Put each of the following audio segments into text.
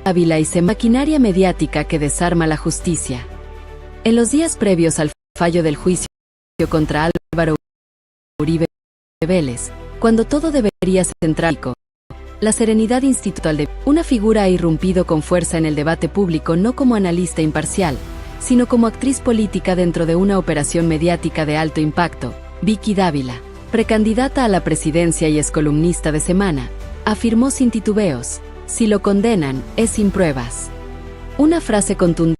Dávila y maquinaria mediática que desarma la justicia. En los días previos al fallo del juicio contra Álvaro Uribe Vélez, cuando todo debería centrar la serenidad institucional de una figura ha irrumpido con fuerza en el debate público no como analista imparcial, sino como actriz política dentro de una operación mediática de alto impacto. Vicky Dávila, precandidata a la presidencia y excolumnista de Semana, afirmó sin titubeos: si lo condenan, es sin pruebas. Una frase contundente,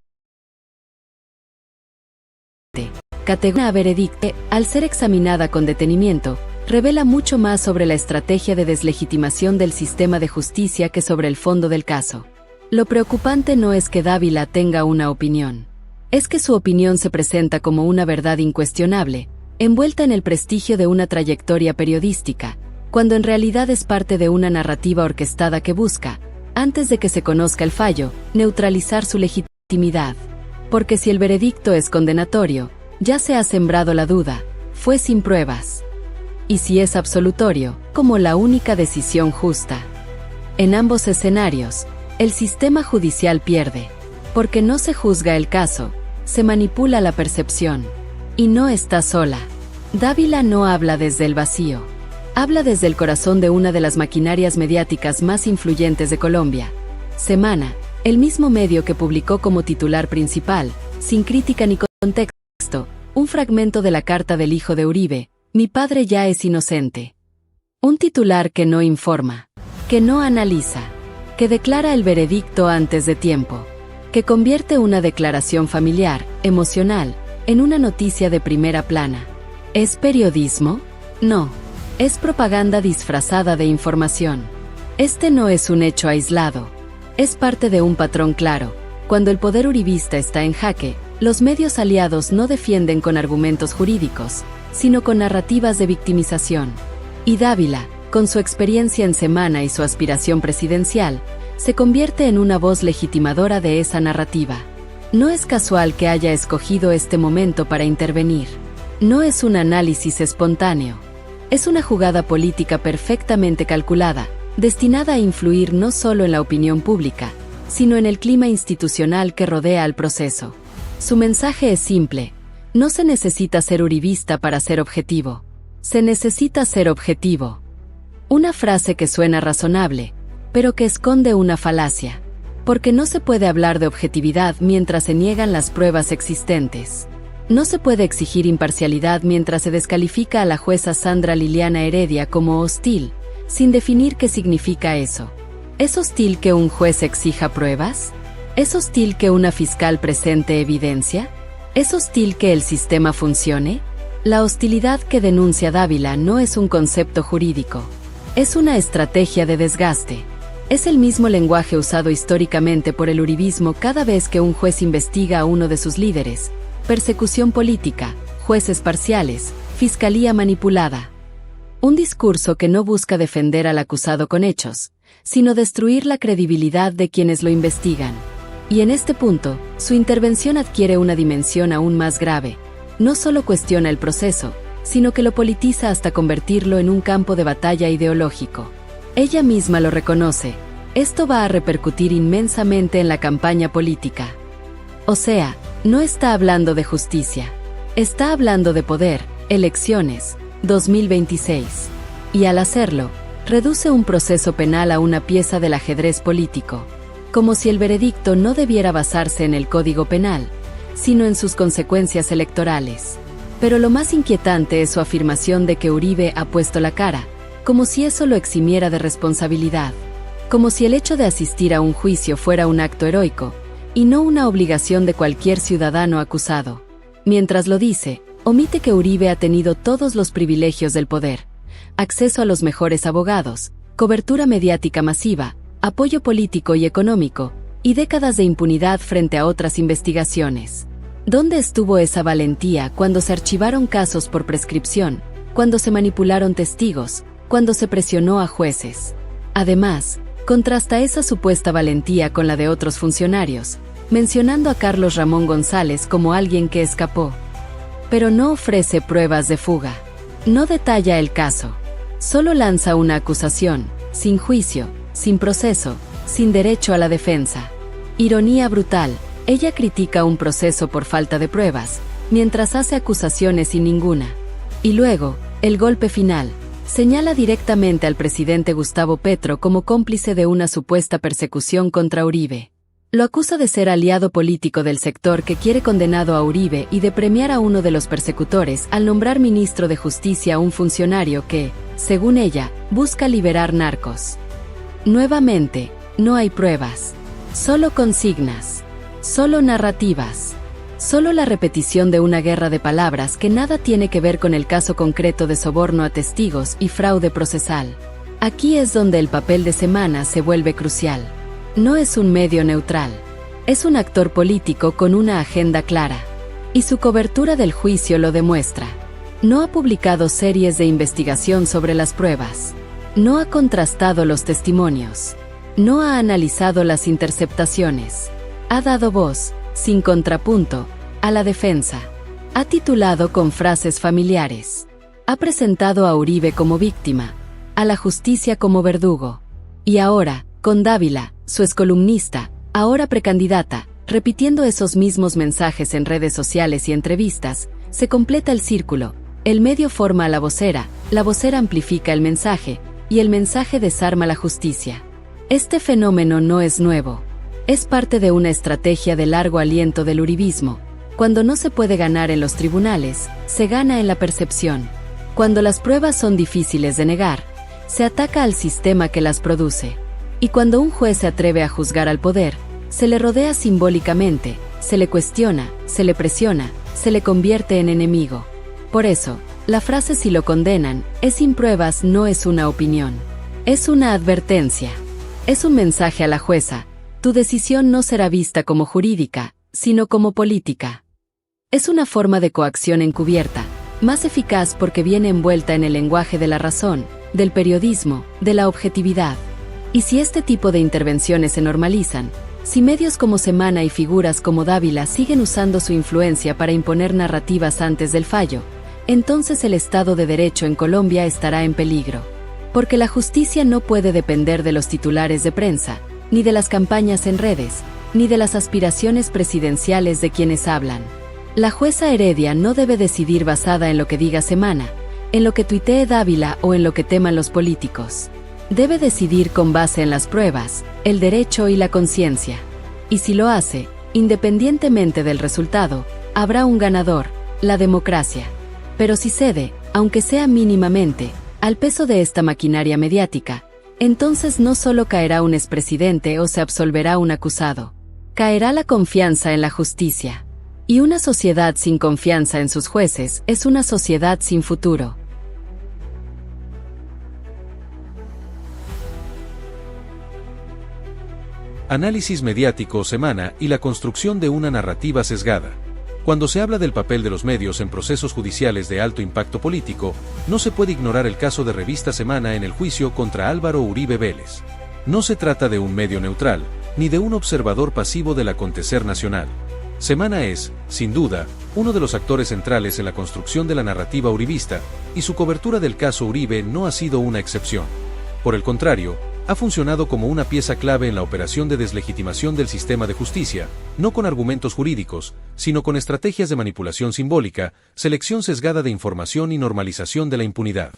categórica a veredicto, al ser examinada con detenimiento, revela mucho más sobre la estrategia de deslegitimación del sistema de justicia que sobre el fondo del caso. Lo preocupante no es que Dávila tenga una opinión. Es que su opinión se presenta como una verdad incuestionable, envuelta en el prestigio de una trayectoria periodística, cuando en realidad es parte de una narrativa orquestada que busca, antes de que se conozca el fallo, neutralizar su legitimidad. Porque si el veredicto es condenatorio, ya se ha sembrado la duda, fue sin pruebas. Y si es absolutorio, como la única decisión justa. En ambos escenarios, el sistema judicial pierde, porque no se juzga el caso, se manipula la percepción. Y no está sola. Dávila no habla desde el vacío. Habla desde el corazón de una de las maquinarias mediáticas más influyentes de Colombia. Semana, el mismo medio que publicó como titular principal, sin crítica ni contexto, un fragmento de la carta del hijo de Uribe: mi padre ya es inocente. Un titular que no informa, que no analiza, que declara el veredicto antes de tiempo, que convierte una declaración familiar, emocional, en una noticia de primera plana. ¿Es periodismo? No. Es propaganda disfrazada de información. Este no es un hecho aislado. Es parte de un patrón claro. Cuando el poder uribista está en jaque, los medios aliados no defienden con argumentos jurídicos, sino con narrativas de victimización. Y Dávila, con su experiencia en Semana y su aspiración presidencial, se convierte en una voz legitimadora de esa narrativa. No es casual que haya escogido este momento para intervenir. No es un análisis espontáneo. Es una jugada política perfectamente calculada, destinada a influir no solo en la opinión pública, sino en el clima institucional que rodea al proceso. Su mensaje es simple: no se necesita ser uribista para ser objetivo. Se necesita ser objetivo. Una frase que suena razonable, pero que esconde una falacia. Porque no se puede hablar de objetividad mientras se niegan las pruebas existentes. No se puede exigir imparcialidad mientras se descalifica a la jueza Sandra Liliana Heredia como hostil, sin definir qué significa eso. ¿Es hostil que un juez exija pruebas? ¿Es hostil que una fiscal presente evidencia? ¿Es hostil que el sistema funcione? La hostilidad que denuncia Dávila no es un concepto jurídico. Es una estrategia de desgaste. Es el mismo lenguaje usado históricamente por el uribismo cada vez que un juez investiga a uno de sus líderes: persecución política, jueces parciales, fiscalía manipulada. Un discurso que no busca defender al acusado con hechos, sino destruir la credibilidad de quienes lo investigan. Y en este punto, su intervención adquiere una dimensión aún más grave. No solo cuestiona el proceso, sino que lo politiza hasta convertirlo en un campo de batalla ideológico. Ella misma lo reconoce: esto va a repercutir inmensamente en la campaña política. O sea, no está hablando de justicia. Está hablando de poder, elecciones, 2026. Y al hacerlo, reduce un proceso penal a una pieza del ajedrez político. Como si el veredicto no debiera basarse en el Código Penal, sino en sus consecuencias electorales. Pero lo más inquietante es su afirmación de que Uribe ha puesto la cara, como si eso lo eximiera de responsabilidad. Como si el hecho de asistir a un juicio fuera un acto heroico, y no una obligación de cualquier ciudadano acusado. Mientras lo dice, omite que Uribe ha tenido todos los privilegios del poder: acceso a los mejores abogados, cobertura mediática masiva, apoyo político y económico, y décadas de impunidad frente a otras investigaciones. ¿Dónde estuvo esa valentía cuando se archivaron casos por prescripción, cuando se manipularon testigos, cuando se presionó a jueces? Además, contrasta esa supuesta valentía con la de otros funcionarios, mencionando a Carlos Ramón González como alguien que escapó. Pero no ofrece pruebas de fuga. No detalla el caso. Solo lanza una acusación, sin juicio, sin proceso, sin derecho a la defensa. Ironía brutal, ella critica un proceso por falta de pruebas, mientras hace acusaciones sin ninguna. Y luego, el golpe final, señala directamente al presidente Gustavo Petro como cómplice de una supuesta persecución contra Uribe. Lo acusa de ser aliado político del sector que quiere condenado a Uribe y de premiar a uno de los persecutores al nombrar ministro de Justicia a un funcionario que, según ella, busca liberar narcos. Nuevamente, no hay pruebas, solo consignas, solo narrativas, solo la repetición de una guerra de palabras que nada tiene que ver con el caso concreto de soborno a testigos y fraude procesal. Aquí es donde el papel de Semana se vuelve crucial. No es un medio neutral, es un actor político con una agenda clara. Y su cobertura del juicio lo demuestra. No ha publicado series de investigación sobre las pruebas. No ha contrastado los testimonios. No ha analizado las interceptaciones. Ha dado voz, sin contrapunto, a la defensa. Ha titulado con frases familiares. Ha presentado a Uribe como víctima, a la justicia como verdugo. Y ahora, con Dávila, su excolumnista, ahora precandidata, repitiendo esos mismos mensajes en redes sociales y entrevistas, se completa el círculo. El medio forma a la vocera amplifica el mensaje, y el mensaje desarma la justicia. Este fenómeno no es nuevo. Es parte de una estrategia de largo aliento del uribismo. Cuando no se puede ganar en los tribunales, se gana en la percepción. Cuando las pruebas son difíciles de negar, se ataca al sistema que las produce. Y cuando un juez se atreve a juzgar al poder, se le rodea simbólicamente, se le cuestiona, se le presiona, se le convierte en enemigo. Por eso, la frase "si lo condenan" es sin pruebas no es una opinión. Es una advertencia. Es un mensaje a la jueza: tu decisión no será vista como jurídica, sino como política. Es una forma de coacción encubierta, más eficaz porque viene envuelta en el lenguaje de la razón, del periodismo, de la objetividad. Y si este tipo de intervenciones se normalizan, si medios como Semana y figuras como Dávila siguen usando su influencia para imponer narrativas antes del fallo, entonces el Estado de Derecho en Colombia estará en peligro. Porque la justicia no puede depender de los titulares de prensa, ni de las campañas en redes, ni de las aspiraciones presidenciales de quienes hablan. La jueza Heredia no debe decidir basada en lo que diga Semana, en lo que tuitee Dávila o en lo que teman los políticos. Debe decidir con base en las pruebas, el derecho y la conciencia. Y si lo hace, independientemente del resultado, habrá un ganador, la democracia. Pero si cede, aunque sea mínimamente, al peso de esta maquinaria mediática, entonces no solo caerá un expresidente o se absolverá un acusado. Caerá la confianza en la justicia. Y una sociedad sin confianza en sus jueces es una sociedad sin futuro. Análisis mediático Semana y la construcción de una narrativa sesgada. Cuando se habla del papel de los medios en procesos judiciales de alto impacto político, no se puede ignorar el caso de Revista Semana en el juicio contra Álvaro Uribe Vélez. No se trata de un medio neutral, ni de un observador pasivo del acontecer nacional. Semana es, sin duda, uno de los actores centrales en la construcción de la narrativa uribista, y su cobertura del caso Uribe no ha sido una excepción. Por el contrario, ha funcionado como una pieza clave en la operación de deslegitimación del sistema de justicia, no con argumentos jurídicos, sino con estrategias de manipulación simbólica, selección sesgada de información y normalización de la impunidad.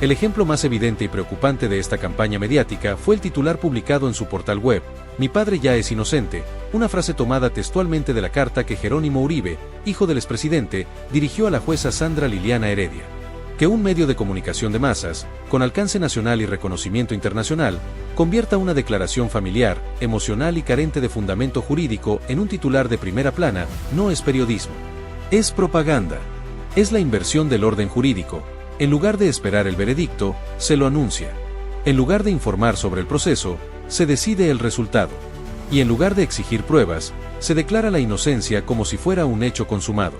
El ejemplo más evidente y preocupante de esta campaña mediática fue el titular publicado en su portal web: "Mi padre ya es inocente", una frase tomada textualmente de la carta que Jerónimo Uribe, hijo del expresidente, dirigió a la jueza Sandra Liliana Heredia. Que un medio de comunicación de masas, con alcance nacional y reconocimiento internacional, convierta una declaración familiar, emocional y carente de fundamento jurídico en un titular de primera plana, no es periodismo. Es propaganda. Es la inversión del orden jurídico. En lugar de esperar el veredicto, se lo anuncia. En lugar de informar sobre el proceso, se decide el resultado. Y en lugar de exigir pruebas, se declara la inocencia como si fuera un hecho consumado.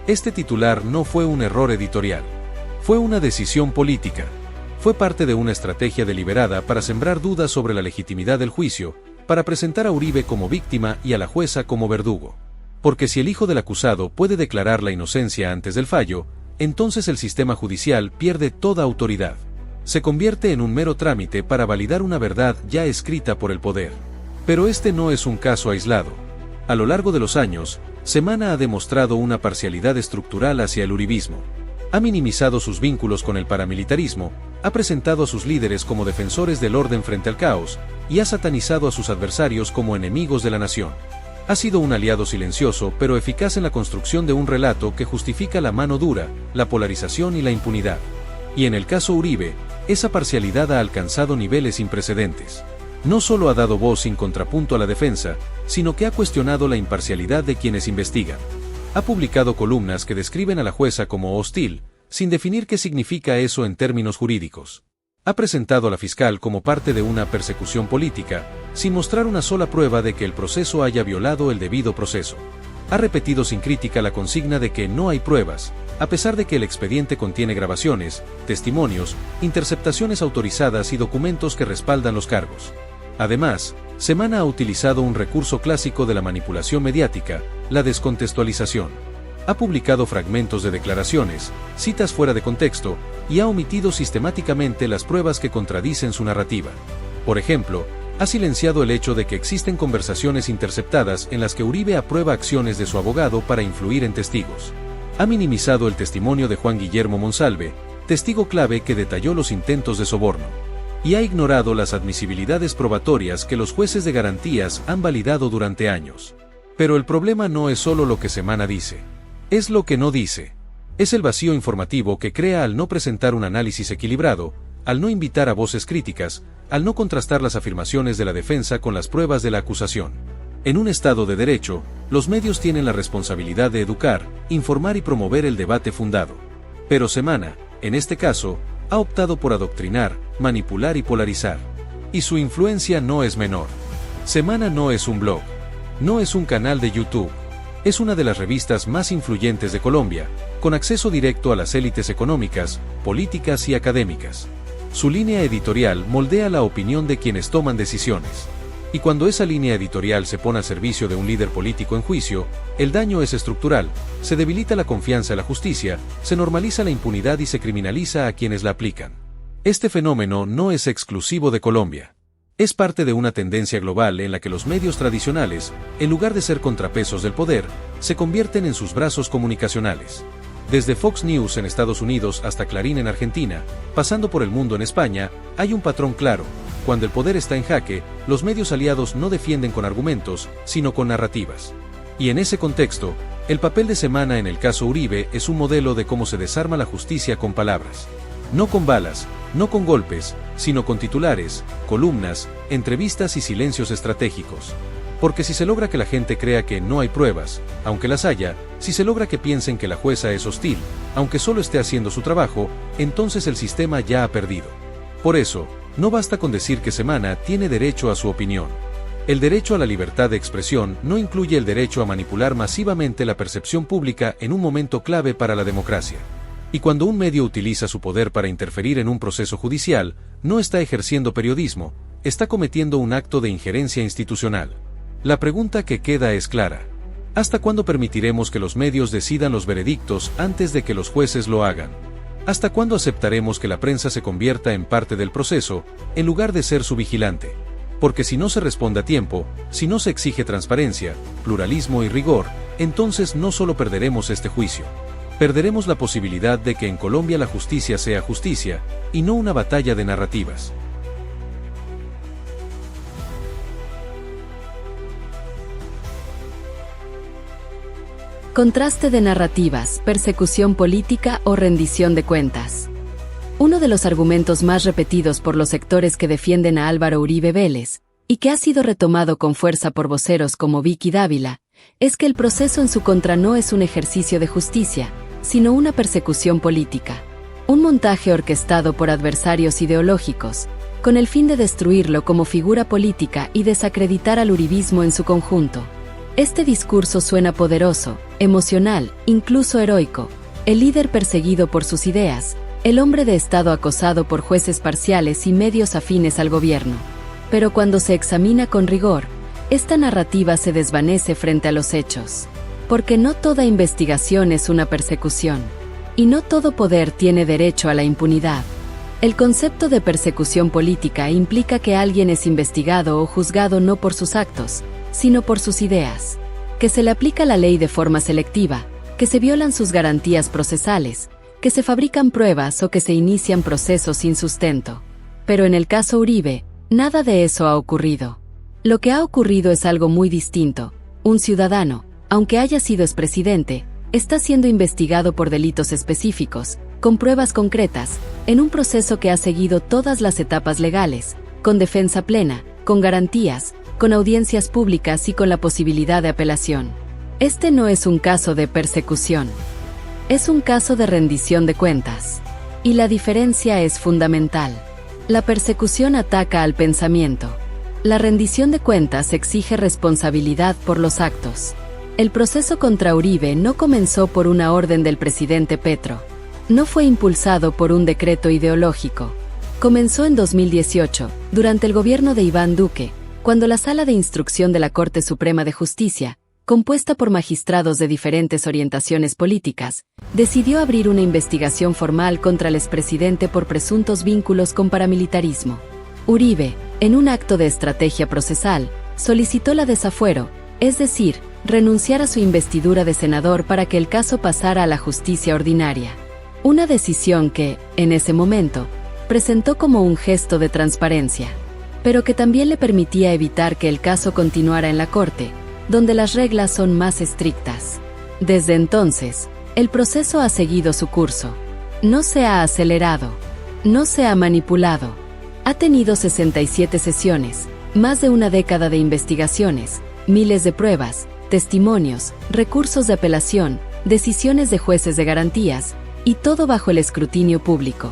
Este titular no fue un error editorial. Fue una decisión política. Fue parte de una estrategia deliberada para sembrar dudas sobre la legitimidad del juicio, para presentar a Uribe como víctima y a la jueza como verdugo. Porque si el hijo del acusado puede declarar la inocencia antes del fallo, entonces el sistema judicial pierde toda autoridad. se convierte en un mero trámite para validar una verdad ya escrita por el poder. Pero este no es un caso aislado. A lo largo de los años, Semana ha demostrado una parcialidad estructural hacia el uribismo. Ha minimizado sus vínculos con el paramilitarismo, ha presentado a sus líderes como defensores del orden frente al caos, y ha satanizado a sus adversarios como enemigos de la nación. Ha sido un aliado silencioso pero eficaz en la construcción de un relato que justifica la mano dura, la polarización y la impunidad. Y en el caso Uribe, esa parcialidad ha alcanzado niveles sin precedentes. No solo ha dado voz sin contrapunto a la defensa, sino que ha cuestionado la imparcialidad de quienes investigan. Ha publicado columnas que describen a la jueza como hostil, sin definir qué significa eso en términos jurídicos. Ha presentado a la fiscal como parte de una persecución política, sin mostrar una sola prueba de que el proceso haya violado el debido proceso. Ha repetido sin crítica la consigna de que no hay pruebas, a pesar de que el expediente contiene grabaciones, testimonios, interceptaciones autorizadas y documentos que respaldan los cargos. Además, Semana ha utilizado un recurso clásico de la manipulación mediática, la descontextualización. Ha publicado fragmentos de declaraciones, citas fuera de contexto, y ha omitido sistemáticamente las pruebas que contradicen su narrativa. Por ejemplo, ha silenciado el hecho de que existen conversaciones interceptadas en las que Uribe aprueba acciones de su abogado para influir en testigos. Ha minimizado el testimonio de Juan Guillermo Monsalve, testigo clave que detalló los intentos de soborno. Y ha ignorado las admisibilidades probatorias que los jueces de garantías han validado durante años. Pero el problema no es solo lo que Semana dice. Es lo que no dice. Es el vacío informativo que crea al no presentar un análisis equilibrado, al no invitar a voces críticas, al no contrastar las afirmaciones de la defensa con las pruebas de la acusación. En un Estado de Derecho, los medios tienen la responsabilidad de educar, informar y promover el debate fundado. Pero Semana, en este caso, ha optado por adoctrinar, manipular y polarizar. Y su influencia no es menor. Semana no es un blog. No es un canal de YouTube. Es una de las revistas más influyentes de Colombia, con acceso directo a las élites económicas, políticas y académicas. Su línea editorial moldea la opinión de quienes toman decisiones. Y cuando esa línea editorial se pone al servicio de un líder político en juicio, el daño es estructural, se debilita la confianza en la justicia, se normaliza la impunidad y se criminaliza a quienes la aplican. Este fenómeno no es exclusivo de Colombia. Es parte de una tendencia global en la que los medios tradicionales, en lugar de ser contrapesos del poder, se convierten en sus brazos comunicacionales. Desde Fox News en Estados Unidos hasta Clarín en Argentina, pasando por El Mundo en España, hay un patrón claro. Cuando el poder está en jaque, los medios aliados no defienden con argumentos, sino con narrativas. Y en ese contexto, el papel de Semana en el caso Uribe es un modelo de cómo se desarma la justicia con palabras. No con balas, no con golpes, sino con titulares, columnas, entrevistas y silencios estratégicos. Porque si se logra que la gente crea que no hay pruebas, aunque las haya, si se logra que piensen que la jueza es hostil, aunque solo esté haciendo su trabajo, entonces el sistema ya ha perdido. Por eso, no basta con decir que Semana tiene derecho a su opinión. El derecho a la libertad de expresión no incluye el derecho a manipular masivamente la percepción pública en un momento clave para la democracia. Y cuando un medio utiliza su poder para interferir en un proceso judicial, no está ejerciendo periodismo, está cometiendo un acto de injerencia institucional. La pregunta que queda es clara. ¿Hasta cuándo permitiremos que los medios decidan los veredictos antes de que los jueces lo hagan? ¿Hasta cuándo aceptaremos que la prensa se convierta en parte del proceso, en lugar de ser su vigilante? Porque si no se responde a tiempo, si no se exige transparencia, pluralismo y rigor, entonces no solo perderemos este juicio. Perderemos la posibilidad de que en Colombia la justicia sea justicia, y no una batalla de narrativas. Contraste de narrativas, persecución política o rendición de cuentas. Uno de los argumentos más repetidos por los sectores que defienden a Álvaro Uribe Vélez, y que ha sido retomado con fuerza por voceros como Vicky Dávila, es que el proceso en su contra no es un ejercicio de justicia, sino una persecución política. Un montaje orquestado por adversarios ideológicos, con el fin de destruirlo como figura política y desacreditar al uribismo en su conjunto. Este discurso suena poderoso, emocional, incluso heroico. El líder perseguido por sus ideas, el hombre de Estado acosado por jueces parciales y medios afines al gobierno. Pero cuando se examina con rigor, esta narrativa se desvanece frente a los hechos. Porque no toda investigación es una persecución. Y no todo poder tiene derecho a la impunidad. El concepto de persecución política implica que alguien es investigado o juzgado no por sus actos, sino por sus ideas, que se le aplica la ley de forma selectiva, que se violan sus garantías procesales, que se fabrican pruebas o que se inician procesos sin sustento. Pero en el caso Uribe, nada de eso ha ocurrido. Lo que ha ocurrido es algo muy distinto. Un ciudadano, aunque haya sido expresidente, está siendo investigado por delitos específicos, con pruebas concretas, en un proceso que ha seguido todas las etapas legales, con defensa plena, con garantías, con audiencias públicas y con la posibilidad de apelación. Este no es un caso de persecución. Es un caso de rendición de cuentas. Y la diferencia es fundamental. La persecución ataca al pensamiento. La rendición de cuentas exige responsabilidad por los actos. El proceso contra Uribe no comenzó por una orden del presidente Petro. No fue impulsado por un decreto ideológico. Comenzó en 2018, durante el gobierno de Iván Duque, cuando la Sala de Instrucción de la Corte Suprema de Justicia, compuesta por magistrados de diferentes orientaciones políticas, decidió abrir una investigación formal contra el expresidente por presuntos vínculos con paramilitarismo. Uribe, en un acto de estrategia procesal, solicitó la desafuero, es decir, renunciar a su investidura de senador para que el caso pasara a la justicia ordinaria. Una decisión que, en ese momento, presentó como un gesto de transparencia, pero que también le permitía evitar que el caso continuara en la Corte, donde las reglas son más estrictas. Desde entonces, el proceso ha seguido su curso. No se ha acelerado. No se ha manipulado. Ha tenido 67 sesiones, más de una década de investigaciones, miles de pruebas, testimonios, recursos de apelación, decisiones de jueces de garantías, y todo bajo el escrutinio público.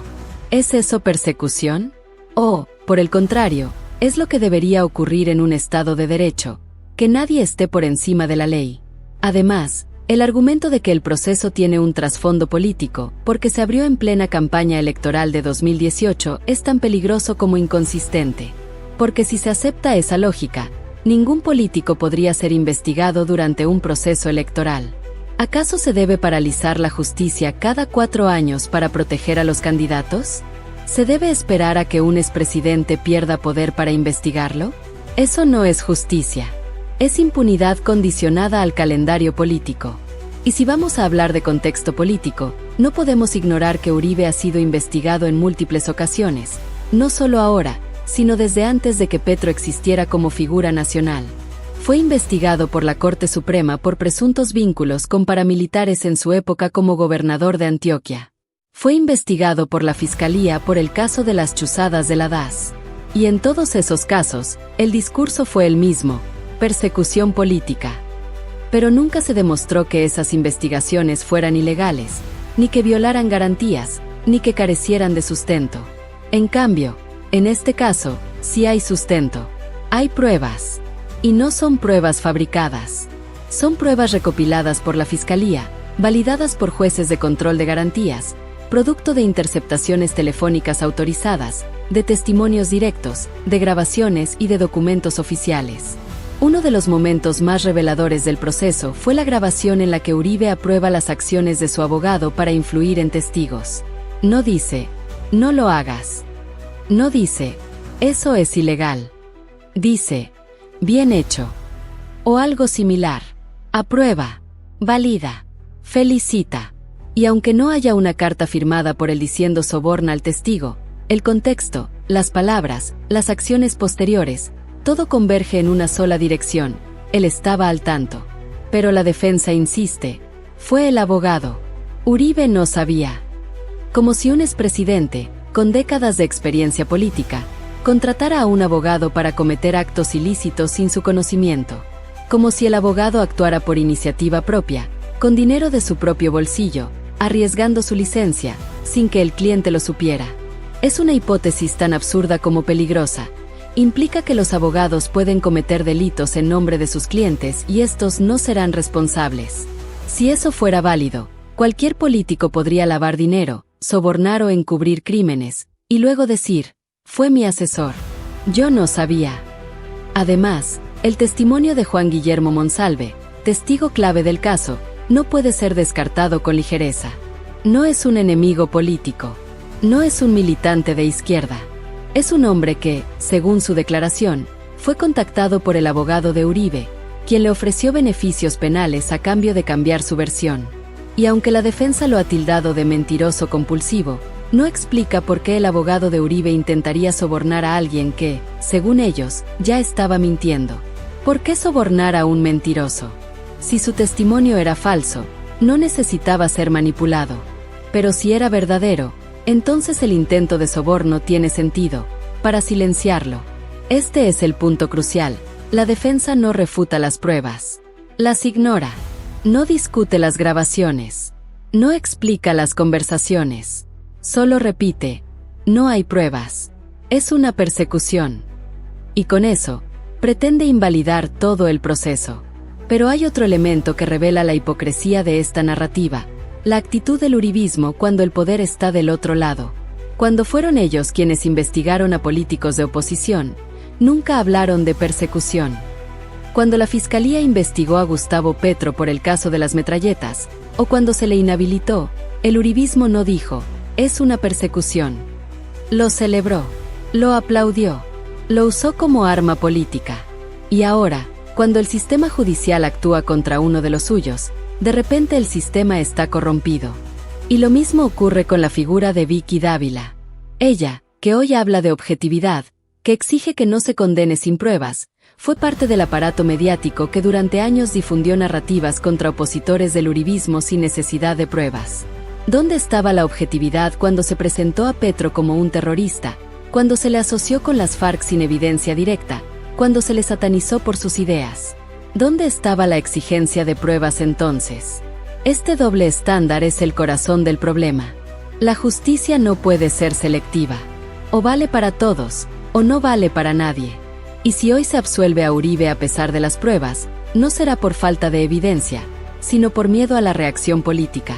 ¿Es eso persecución? O, por el contrario, es lo que debería ocurrir en un Estado de Derecho, que nadie esté por encima de la ley. Además, el argumento de que el proceso tiene un trasfondo político, porque se abrió en plena campaña electoral de 2018, es tan peligroso como inconsistente. Porque si se acepta esa lógica, ningún político podría ser investigado durante un proceso electoral. ¿Acaso se debe paralizar la justicia cada 4 años para proteger a los candidatos? ¿Se debe esperar a que un expresidente pierda poder para investigarlo? Eso no es justicia. Es impunidad condicionada al calendario político. Y si vamos a hablar de contexto político, no podemos ignorar que Uribe ha sido investigado en múltiples ocasiones, no solo ahora, sino desde antes de que Petro existiera como figura nacional. Fue investigado por la Corte Suprema por presuntos vínculos con paramilitares en su época como gobernador de Antioquia. Fue investigado por la Fiscalía por el caso de las chuzadas de la DAS. Y en todos esos casos, el discurso fue el mismo: persecución política. Pero nunca se demostró que esas investigaciones fueran ilegales, ni que violaran garantías, ni que carecieran de sustento. En cambio, en este caso, sí hay sustento. Hay pruebas. Y no son pruebas fabricadas. Son pruebas recopiladas por la Fiscalía, validadas por jueces de control de garantías, producto de interceptaciones telefónicas autorizadas, de testimonios directos, de grabaciones y de documentos oficiales. Uno de los momentos más reveladores del proceso fue la grabación en la que Uribe aprueba las acciones de su abogado para influir en testigos. No dice, no lo hagas. No dice, eso es ilegal. Dice, bien hecho. O algo similar. Aprueba. Valida. Felicita. Y aunque no haya una carta firmada por él diciendo soborna al testigo, el contexto, las palabras, las acciones posteriores, todo converge en una sola dirección. Él estaba al tanto. Pero la defensa insiste. Fue el abogado. Uribe no sabía. Como si un expresidente, con décadas de experiencia política, contratara a un abogado para cometer actos ilícitos sin su conocimiento. Como si el abogado actuara por iniciativa propia, con dinero de su propio bolsillo, arriesgando su licencia, sin que el cliente lo supiera. Es una hipótesis tan absurda como peligrosa. Implica que los abogados pueden cometer delitos en nombre de sus clientes y estos no serán responsables. Si eso fuera válido, cualquier político podría lavar dinero, sobornar o encubrir crímenes, y luego decir, fue mi asesor. Yo no sabía. Además, el testimonio de Juan Guillermo Monsalve, testigo clave del caso, no puede ser descartado con ligereza. No es un enemigo político. No es un militante de izquierda. Es un hombre que, según su declaración, fue contactado por el abogado de Uribe, quien le ofreció beneficios penales a cambio de cambiar su versión. Y aunque la defensa lo ha tildado de mentiroso compulsivo, no explica por qué el abogado de Uribe intentaría sobornar a alguien que, según ellos, ya estaba mintiendo. ¿Por qué sobornar a un mentiroso? Si su testimonio era falso, no necesitaba ser manipulado. Pero si era verdadero, entonces el intento de soborno tiene sentido, para silenciarlo. Este es el punto crucial. La defensa no refuta las pruebas. Las ignora. No discute las grabaciones. No explica las conversaciones. Solo repite, no hay pruebas. Es una persecución. Y con eso, pretende invalidar todo el proceso. Pero hay otro elemento que revela la hipocresía de esta narrativa. La actitud del uribismo cuando el poder está del otro lado. Cuando fueron ellos quienes investigaron a políticos de oposición, nunca hablaron de persecución. Cuando la fiscalía investigó a Gustavo Petro por el caso de las metralletas, o cuando se le inhabilitó, el uribismo no dijo, es una persecución. Lo celebró, lo aplaudió, lo usó como arma política. Y ahora, cuando el sistema judicial actúa contra uno de los suyos, de repente el sistema está corrompido. Y lo mismo ocurre con la figura de Vicky Dávila. Ella, que hoy habla de objetividad, que exige que no se condene sin pruebas, fue parte del aparato mediático que durante años difundió narrativas contra opositores del uribismo sin necesidad de pruebas. ¿Dónde estaba la objetividad cuando se presentó a Petro como un terrorista, cuando se le asoció con las FARC sin evidencia directa, cuando se le satanizó por sus ideas? ¿Dónde estaba la exigencia de pruebas entonces? Este doble estándar es el corazón del problema. La justicia no puede ser selectiva. O vale para todos, o no vale para nadie. Y si hoy se absuelve a Uribe a pesar de las pruebas, no será por falta de evidencia, sino por miedo a la reacción política.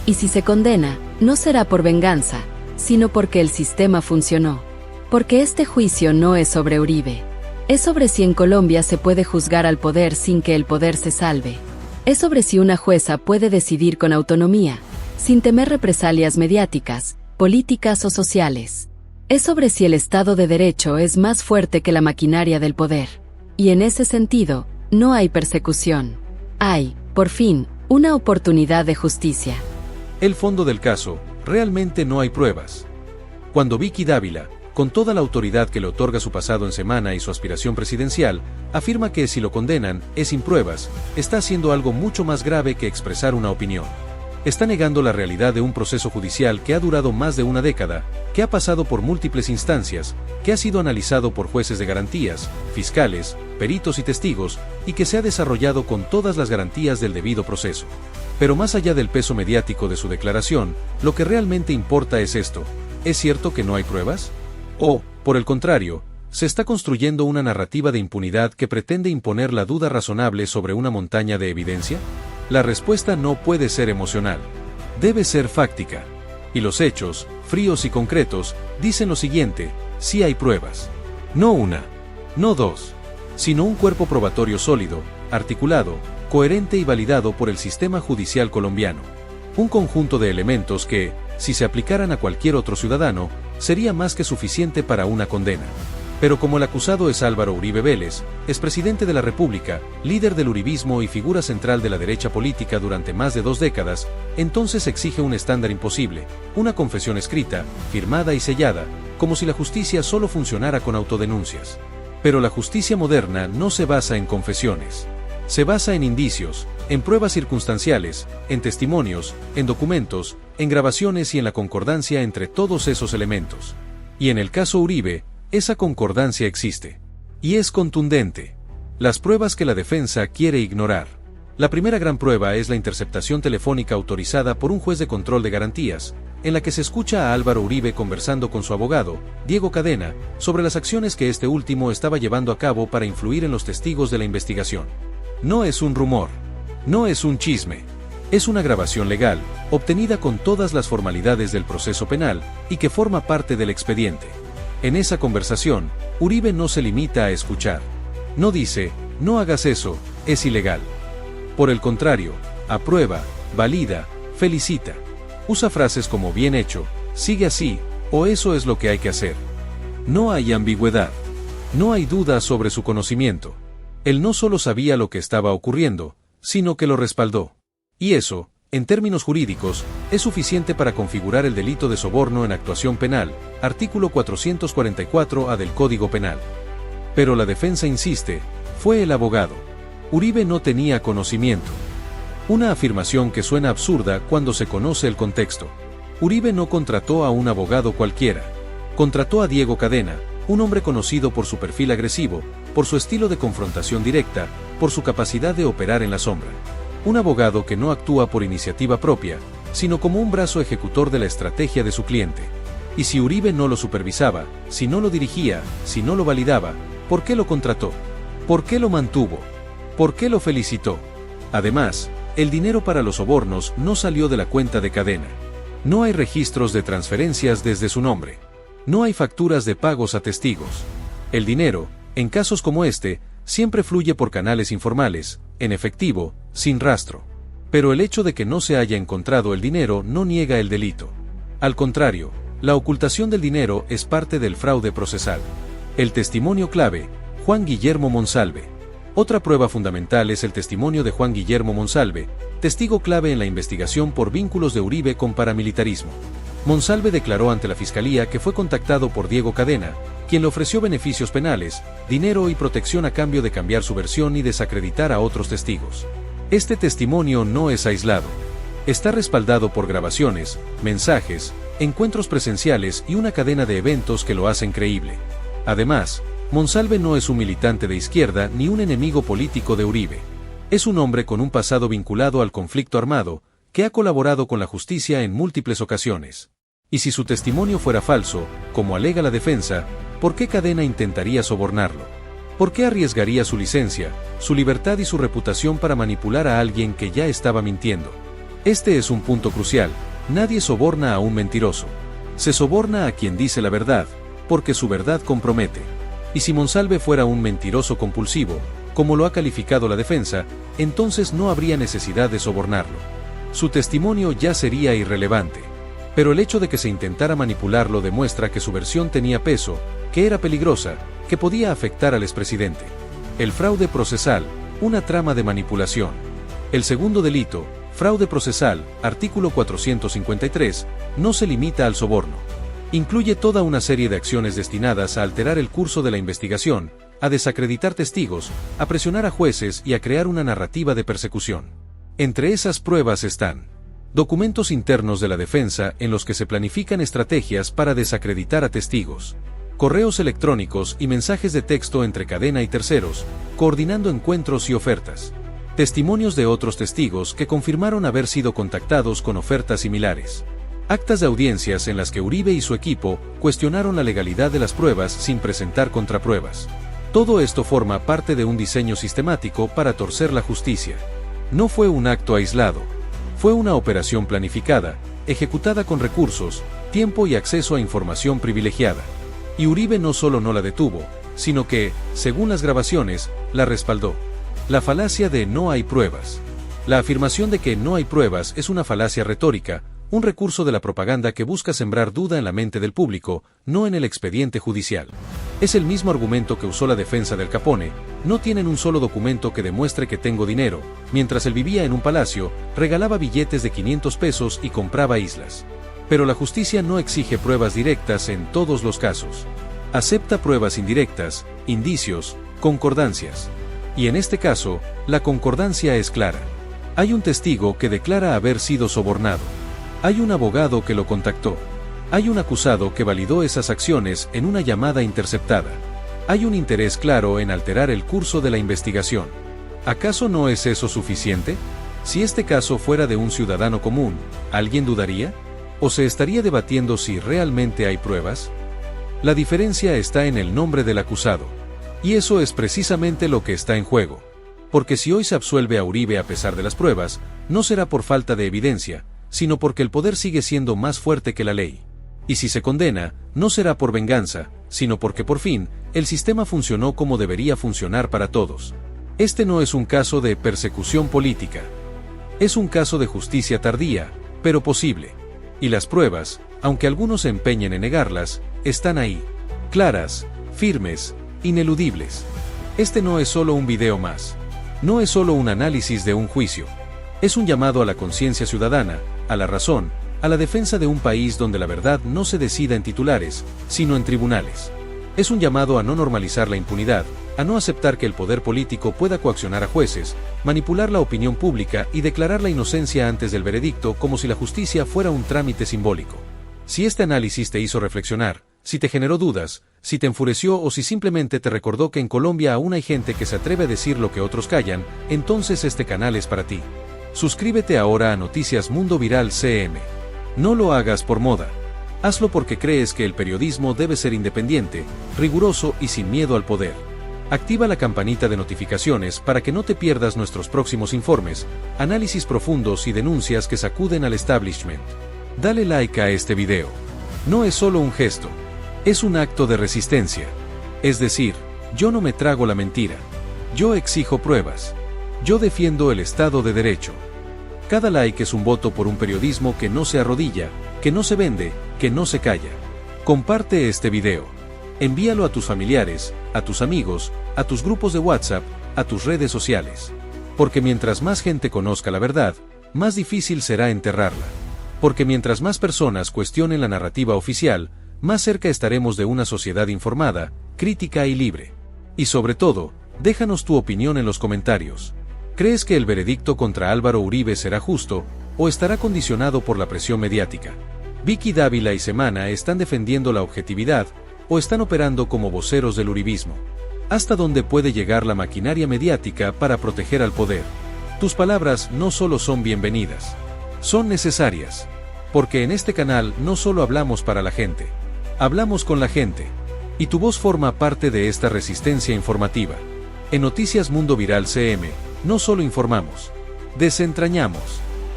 Y si se condena, no será por venganza, sino porque el sistema funcionó. Porque este juicio no es sobre Uribe. Es sobre si en Colombia se puede juzgar al poder sin que el poder se salve. Es sobre si una jueza puede decidir con autonomía, sin temer represalias mediáticas, políticas o sociales. Es sobre si el Estado de Derecho es más fuerte que la maquinaria del poder. Y en ese sentido, no hay persecución. Hay, por fin, una oportunidad de justicia. El fondo del caso, realmente no hay pruebas. Cuando Vicky Dávila, con toda la autoridad que le otorga su pasado en Semana y su aspiración presidencial, afirma que si lo condenan, es sin pruebas, está haciendo algo mucho más grave que expresar una opinión. Está negando la realidad de un proceso judicial que ha durado más de una década, que ha pasado por múltiples instancias, que ha sido analizado por jueces de garantías, fiscales, peritos y testigos, y que se ha desarrollado con todas las garantías del debido proceso. Pero más allá del peso mediático de su declaración, lo que realmente importa es esto: ¿es cierto que no hay pruebas? O, por el contrario, ¿se está construyendo una narrativa de impunidad que pretende imponer la duda razonable sobre una montaña de evidencia? La respuesta no puede ser emocional. Debe ser fáctica. Y los hechos, fríos y concretos, dicen lo siguiente: sí hay pruebas. No una, no dos, sino un cuerpo probatorio sólido, articulado, coherente y validado por el sistema judicial colombiano. Un conjunto de elementos que, si se aplicaran a cualquier otro ciudadano, sería más que suficiente para una condena. Pero como el acusado es Álvaro Uribe Vélez, expresidente de la República, líder del uribismo y figura central de la derecha política durante más de 2 décadas, entonces exige un estándar imposible, una confesión escrita, firmada y sellada, como si la justicia solo funcionara con autodenuncias. Pero la justicia moderna no se basa en confesiones. Se basa en indicios, en pruebas circunstanciales, en testimonios, en documentos, en grabaciones y en la concordancia entre todos esos elementos. Y en el caso Uribe, esa concordancia existe. Y es contundente. Las pruebas que la defensa quiere ignorar. La primera gran prueba es la interceptación telefónica autorizada por un juez de control de garantías, en la que se escucha a Álvaro Uribe conversando con su abogado, Diego Cadena, sobre las acciones que este último estaba llevando a cabo para influir en los testigos de la investigación. No es un rumor. No es un chisme. Es una grabación legal, obtenida con todas las formalidades del proceso penal, y que forma parte del expediente. En esa conversación, Uribe no se limita a escuchar. No dice, no hagas eso, es ilegal. Por el contrario, aprueba, valida, felicita. Usa frases como bien hecho, sigue así, O eso es lo que hay que hacer. No hay ambigüedad. No hay duda sobre su conocimiento. Él no solo sabía lo que estaba ocurriendo, sino que lo respaldó. Y eso, en términos jurídicos, es suficiente para configurar el delito de soborno en actuación penal, artículo 444-A del Código Penal. Pero la defensa insiste, fue el abogado. Uribe no tenía conocimiento. Una afirmación que suena absurda cuando se conoce el contexto. Uribe no contrató a un abogado cualquiera. Contrató a Diego Cadena, un hombre conocido por su perfil agresivo, por su estilo de confrontación directa, por su capacidad de operar en la sombra. Un abogado que no actúa por iniciativa propia, sino como un brazo ejecutor de la estrategia de su cliente. Y si Uribe no lo supervisaba, si no lo dirigía, si no lo validaba, ¿por qué lo contrató? ¿Por qué lo mantuvo? ¿Por qué lo felicitó? Además, el dinero para los sobornos no salió de la cuenta de Cadena. No hay registros de transferencias desde su nombre. No hay facturas de pagos a testigos. El dinero, en casos como este, siempre fluye por canales informales, en efectivo, sin rastro. Pero el hecho de que no se haya encontrado el dinero no niega el delito. Al contrario, la ocultación del dinero es parte del fraude procesal. El testimonio clave, Juan Guillermo Monsalve. Otra prueba fundamental es el testimonio de Juan Guillermo Monsalve, testigo clave en la investigación por vínculos de Uribe con paramilitarismo. Monsalve declaró ante la Fiscalía que fue contactado por Diego Cadena, quien le ofreció beneficios penales, dinero y protección a cambio de cambiar su versión y desacreditar a otros testigos. Este testimonio no es aislado. Está respaldado por grabaciones, mensajes, encuentros presenciales y una cadena de eventos que lo hacen creíble. Además, Monsalve no es un militante de izquierda ni un enemigo político de Uribe. Es un hombre con un pasado vinculado al conflicto armado, que ha colaborado con la justicia en múltiples ocasiones. Y si su testimonio fuera falso, como alega la defensa, ¿por qué Cadena intentaría sobornarlo? ¿Por qué arriesgaría su licencia, su libertad y su reputación para manipular a alguien que ya estaba mintiendo? Este es un punto crucial. Nadie soborna a un mentiroso. Se soborna a quien dice la verdad, porque su verdad compromete. Y si Monsalve fuera un mentiroso compulsivo, como lo ha calificado la defensa, entonces no habría necesidad de sobornarlo. Su testimonio ya sería irrelevante. Pero el hecho de que se intentara manipularlo demuestra que su versión tenía peso, que era peligrosa, que podía afectar al expresidente. El fraude procesal, una trama de manipulación. El segundo delito, fraude procesal, artículo 453, no se limita al soborno. Incluye toda una serie de acciones destinadas a alterar el curso de la investigación, a desacreditar testigos, a presionar a jueces y a crear una narrativa de persecución. Entre esas pruebas están documentos internos de la defensa en los que se planifican estrategias para desacreditar a testigos, correos electrónicos y mensajes de texto entre Cadena y terceros, coordinando encuentros y ofertas, testimonios de otros testigos que confirmaron haber sido contactados con ofertas similares, actas de audiencias en las que Uribe y su equipo cuestionaron la legalidad de las pruebas sin presentar contrapruebas. Todo esto forma parte de un diseño sistemático para torcer la justicia. No fue un acto aislado. Fue una operación planificada, ejecutada con recursos, tiempo y acceso a información privilegiada. Y Uribe no solo no la detuvo, sino que, según las grabaciones, la respaldó. La falacia de no hay pruebas. La afirmación de que no hay pruebas es una falacia retórica, un recurso de la propaganda que busca sembrar duda en la mente del público, no en el expediente judicial. Es el mismo argumento que usó la defensa del Capone: no tienen un solo documento que demuestre que tengo dinero. Mientras él vivía en un palacio, regalaba billetes de 500 pesos y compraba islas. Pero la justicia no exige pruebas directas en todos los casos. Acepta pruebas indirectas, indicios, concordancias. Y en este caso, la concordancia es clara. Hay un testigo que declara haber sido sobornado. Hay un abogado que lo contactó. Hay un acusado que validó esas acciones en una llamada interceptada. Hay un interés claro en alterar el curso de la investigación. ¿Acaso no es eso suficiente? Si este caso fuera de un ciudadano común, ¿alguien dudaría? ¿O se estaría debatiendo si realmente hay pruebas? La diferencia está en el nombre del acusado. Y eso es precisamente lo que está en juego. Porque si hoy se absuelve a Uribe a pesar de las pruebas, no será por falta de evidencia, sino porque el poder sigue siendo más fuerte que la ley. Y si se condena, no será por venganza, sino porque por fin, el sistema funcionó como debería funcionar para todos. Este no es un caso de persecución política. Es un caso de justicia tardía, pero posible. Y las pruebas, aunque algunos se empeñen en negarlas, están ahí. Claras, firmes, ineludibles. Este no es solo un video más. No es solo un análisis de un juicio. Es un llamado a la conciencia ciudadana, a la razón, a la defensa de un país donde la verdad no se decida en titulares, sino en tribunales. Es un llamado a no normalizar la impunidad, a no aceptar que el poder político pueda coaccionar a jueces, manipular la opinión pública y declarar la inocencia antes del veredicto como si la justicia fuera un trámite simbólico. Si este análisis te hizo reflexionar, si te generó dudas, si te enfureció o si simplemente te recordó que en Colombia aún hay gente que se atreve a decir lo que otros callan, entonces este canal es para ti. Suscríbete ahora a Noticias Mundo Viral CM. No lo hagas por moda. Hazlo porque crees que el periodismo debe ser independiente, riguroso y sin miedo al poder. Activa la campanita de notificaciones para que no te pierdas nuestros próximos informes, análisis profundos y denuncias que sacuden al establishment. Dale like a este video. No es solo un gesto, es un acto de resistencia. Es decir, yo no me trago la mentira. Yo exijo pruebas. Yo defiendo el Estado de Derecho. Cada like es un voto por un periodismo que no se arrodilla, que no se vende, que no se calla. Comparte este video. Envíalo a tus familiares, a tus amigos, a tus grupos de WhatsApp, a tus redes sociales. Porque mientras más gente conozca la verdad, más difícil será enterrarla. Porque mientras más personas cuestionen la narrativa oficial, más cerca estaremos de una sociedad informada, crítica y libre. Y sobre todo, déjanos tu opinión en los comentarios. ¿Crees que el veredicto contra Álvaro Uribe será justo, o estará condicionado por la presión mediática? Vicky Dávila y Semana están defendiendo la objetividad, o están operando como voceros del uribismo. ¿Hasta dónde puede llegar la maquinaria mediática para proteger al poder? Tus palabras no solo son bienvenidas, son necesarias. Porque en este canal no solo hablamos para la gente, hablamos con la gente. Y tu voz forma parte de esta resistencia informativa. En Noticias Mundo Viral CM, no solo informamos, desentrañamos,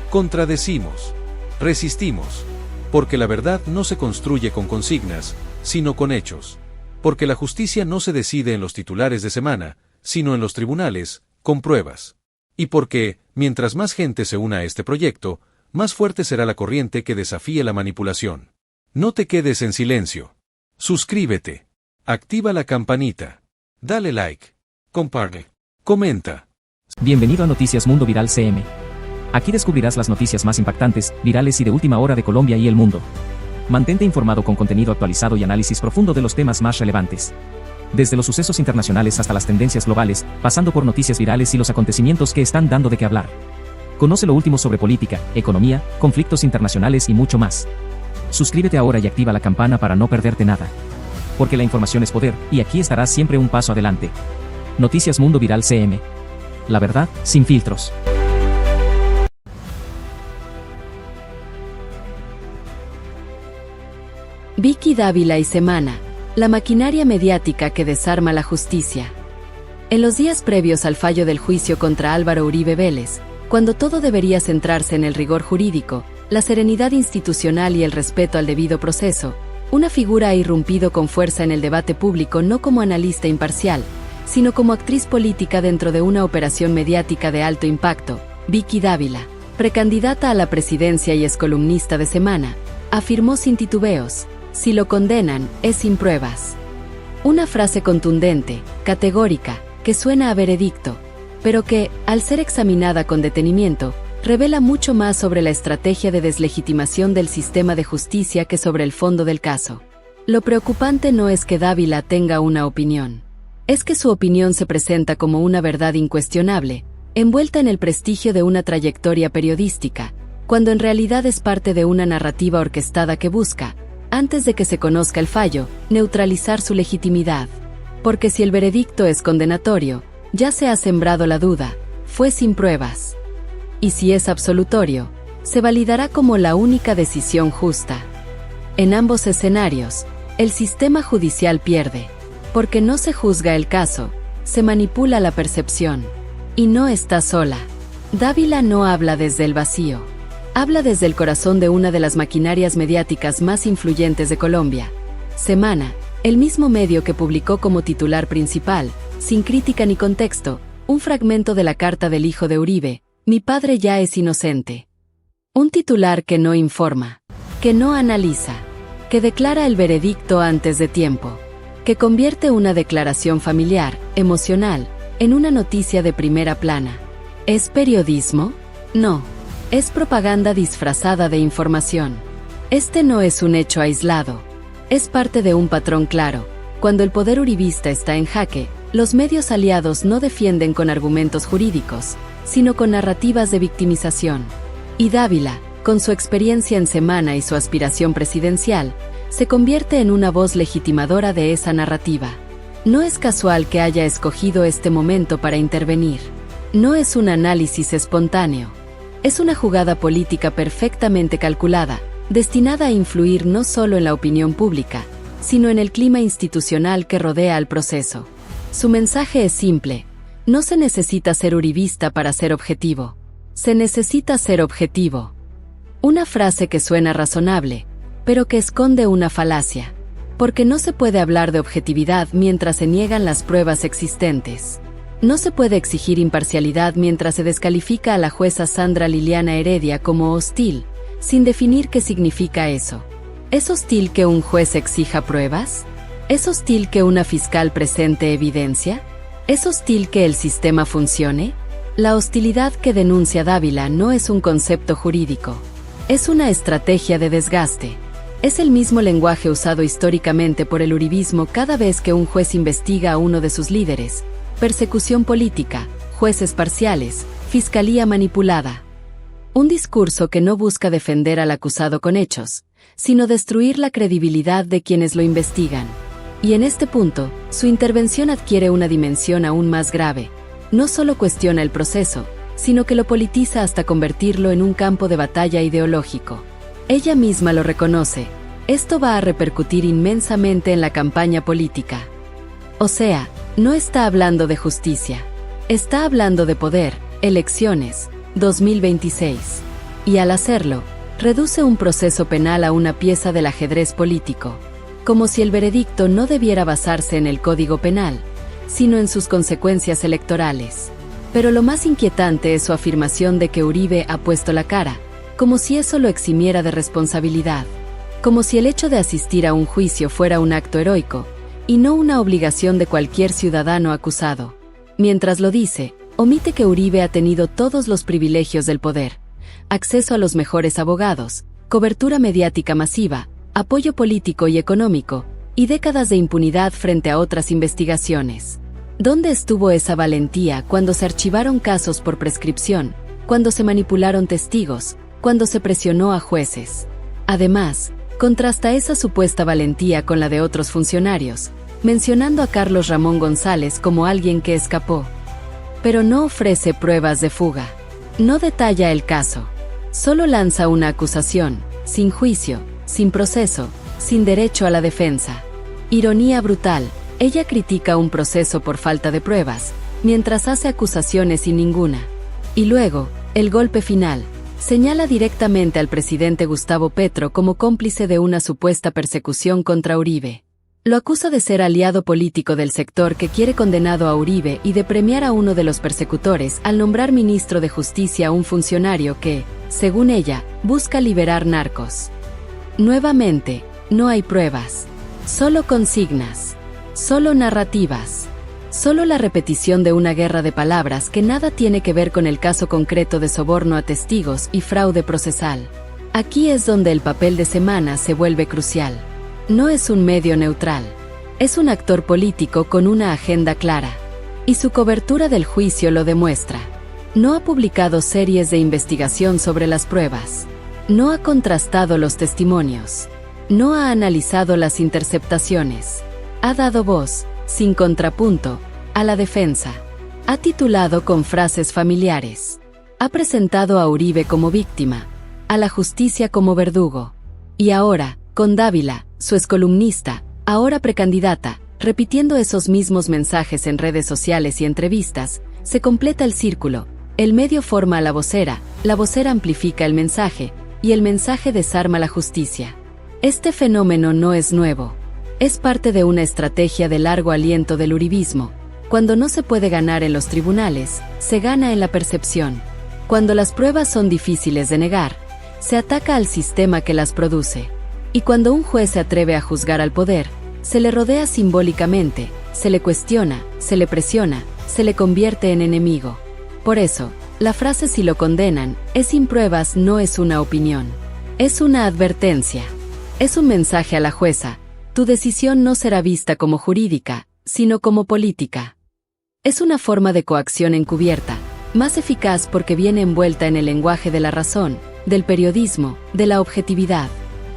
contradecimos, resistimos. Porque la verdad no se construye con consignas, sino con hechos. Porque la justicia no se decide en los titulares de semana, sino en los tribunales, con pruebas. Y porque, mientras más gente se una a este proyecto, más fuerte será la corriente que desafíe la manipulación. No te quedes en silencio. Suscríbete. Activa la campanita. Dale like. Comparte. Comenta. Bienvenido a Noticias Mundo Viral CM. Aquí descubrirás las noticias más impactantes, virales y de última hora de Colombia y el mundo. Mantente informado con contenido actualizado y análisis profundo de los temas más relevantes. Desde los sucesos internacionales hasta las tendencias globales, pasando por noticias virales y los acontecimientos que están dando de qué hablar. Conoce lo último sobre política, economía, conflictos internacionales y mucho más. Suscríbete ahora y activa la campana para no perderte nada. Porque la información es poder, y aquí estarás siempre un paso adelante. Noticias Mundo Viral CM. La verdad, sin filtros. Vicky Dávila y Semana, la maquinaria mediática que desarma la justicia. En los días previos al fallo del juicio contra Álvaro Uribe Vélez, cuando todo debería centrarse en el rigor jurídico, la serenidad institucional y el respeto al debido proceso, una figura ha irrumpido con fuerza en el debate público no como analista imparcial, sino como actriz política dentro de una operación mediática de alto impacto. Vicky Dávila, precandidata a la presidencia y excolumnista de Semana, afirmó sin titubeos: si lo condenan, es sin pruebas. Una frase contundente, categórica, que suena a veredicto, pero que, al ser examinada con detenimiento, revela mucho más sobre la estrategia de deslegitimación del sistema de justicia que sobre el fondo del caso. Lo preocupante no es que Dávila tenga una opinión. Es que su opinión se presenta como una verdad incuestionable, envuelta en el prestigio de una trayectoria periodística, cuando en realidad es parte de una narrativa orquestada que busca, antes de que se conozca el fallo, neutralizar su legitimidad. Porque si el veredicto es condenatorio, ya se ha sembrado la duda, fue sin pruebas. Y si es absolutorio, se validará como la única decisión justa. En ambos escenarios, el sistema judicial pierde, porque no se juzga el caso, se manipula la percepción. Y no está sola. Dávila no habla desde el vacío. Habla desde el corazón de una de las maquinarias mediáticas más influyentes de Colombia. Semana, el mismo medio que publicó como titular principal, sin crítica ni contexto, un fragmento de la carta del hijo de Uribe: mi padre ya es inocente. Un titular que no informa. que no analiza, que declara el veredicto antes de tiempo, que convierte una declaración familiar, emocional, en una noticia de primera plana. ¿Es periodismo? No. Es propaganda disfrazada de información. Este no es un hecho aislado. Es parte de un patrón claro. Cuando el poder uribista está en jaque, los medios aliados no defienden con argumentos jurídicos, sino con narrativas de victimización. Y Dávila, con su experiencia en Semana y su aspiración presidencial, se convierte en una voz legitimadora de esa narrativa. No es casual que haya escogido este momento para intervenir. No es un análisis espontáneo. Es una jugada política perfectamente calculada, destinada a influir no solo en la opinión pública, sino en el clima institucional que rodea al proceso. Su mensaje es simple: no se necesita ser uribista para ser objetivo. Se necesita ser objetivo. Una frase que suena razonable, pero que esconde una falacia, porque no se puede hablar de objetividad mientras se niegan las pruebas existentes. No se puede exigir imparcialidad mientras se descalifica a la jueza Sandra Liliana Heredia como hostil, sin definir qué significa eso. ¿Es hostil que un juez exija pruebas? ¿Es hostil que una fiscal presente evidencia? ¿Es hostil que el sistema funcione? La hostilidad que denuncia Dávila no es un concepto jurídico. Es una estrategia de desgaste. Es el mismo lenguaje usado históricamente por el uribismo cada vez que un juez investiga a uno de sus líderes: persecución política, jueces parciales, fiscalía manipulada. Un discurso que no busca defender al acusado con hechos, sino destruir la credibilidad de quienes lo investigan. Y en este punto, su intervención adquiere una dimensión aún más grave. No solo cuestiona el proceso, sino que lo politiza hasta convertirlo en un campo de batalla ideológico. Ella misma lo reconoce: esto va a repercutir inmensamente en la campaña política. O sea, no está hablando de justicia. Está hablando de poder, elecciones, 2026. Y al hacerlo, reduce un proceso penal a una pieza del ajedrez político, como si el veredicto no debiera basarse en el Código Penal, sino en sus consecuencias electorales. Pero lo más inquietante es su afirmación de que Uribe ha puesto la cara, como si eso lo eximiera de responsabilidad, como si el hecho de asistir a un juicio fuera un acto heroico, y no una obligación de cualquier ciudadano acusado. Mientras lo dice, omite que Uribe ha tenido todos los privilegios del poder: acceso a los mejores abogados, cobertura mediática masiva, apoyo político y económico, y décadas de impunidad frente a otras investigaciones. ¿Dónde estuvo esa valentía cuando se archivaron casos por prescripción, cuando se manipularon testigos, cuando se presionó a jueces? Además, contrasta esa supuesta valentía con la de otros funcionarios, mencionando a Carlos Ramón González como alguien que escapó. Pero no ofrece pruebas de fuga. No detalla el caso. Solo lanza una acusación, sin juicio, sin proceso, sin derecho a la defensa. Ironía brutal: ella critica un proceso por falta de pruebas, mientras hace acusaciones sin ninguna. Y luego, el golpe final: señala directamente al presidente Gustavo Petro como cómplice de una supuesta persecución contra Uribe. Lo acusa de ser aliado político del sector que quiere condenado a Uribe y de premiar a uno de los persecutores al nombrar ministro de Justicia a un funcionario que, según ella, busca liberar narcos. Nuevamente, no hay pruebas. Solo consignas. Solo narrativas. Solo la repetición de una guerra de palabras que nada tiene que ver con el caso concreto de soborno a testigos y fraude procesal. Aquí es donde el papel de Semana se vuelve crucial. No es un medio neutral. Es un actor político con una agenda clara. Y su cobertura del juicio lo demuestra. No ha publicado series de investigación sobre las pruebas. No ha contrastado los testimonios. No ha analizado las interceptaciones. Ha dado voz, sin contrapunto, a la defensa. Ha titulado con frases familiares. Ha presentado a Uribe como víctima, a la justicia como verdugo. Y ahora, con Dávila, su excolumnista, ahora precandidata, repitiendo esos mismos mensajes en redes sociales y entrevistas, se completa el círculo. El medio forma a la vocera amplifica el mensaje, y el mensaje desarma la justicia. Este fenómeno no es nuevo. Es parte de una estrategia de largo aliento del uribismo. Cuando no se puede ganar en los tribunales, se gana en la percepción. Cuando las pruebas son difíciles de negar, Se ataca al sistema que las produce. Y cuando un juez se atreve a juzgar al poder, se le rodea simbólicamente, se le cuestiona, se le presiona, se le convierte en enemigo. Por eso, la frase "si lo condenan" es sin pruebas, no es una opinión. Es una advertencia. Es un mensaje a la jueza: tu decisión no será vista como jurídica, sino como política. Es una forma de coacción encubierta, más eficaz porque viene envuelta en el lenguaje de la razón, del periodismo, de la objetividad.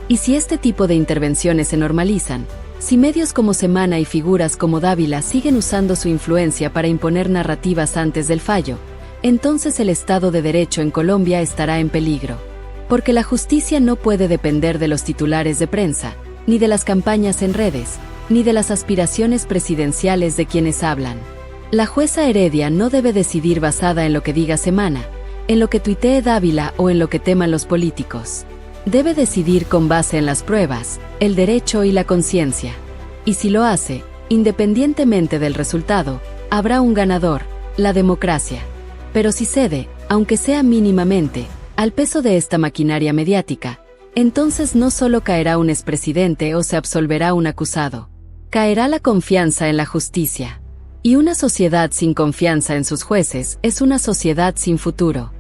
Y si este tipo de intervenciones se normalizan, si medios como Semana y figuras como Dávila siguen usando su influencia para imponer narrativas antes del fallo, entonces el Estado de Derecho en Colombia estará en peligro. Porque la justicia no puede depender de los titulares de prensa, ni de las campañas en redes, ni de las aspiraciones presidenciales de quienes hablan. La jueza Heredia no debe decidir basada en lo que diga Semana, en lo que tuitee Dávila o en lo que teman los políticos. Debe decidir con base en las pruebas, el derecho y la conciencia. Y si lo hace, independientemente del resultado, habrá un ganador: la democracia. Pero si cede, aunque sea mínimamente, al peso de esta maquinaria mediática, entonces no solo caerá un expresidente o se absolverá un acusado. Caerá la confianza en la justicia. Y una sociedad sin confianza en sus jueces es una sociedad sin futuro.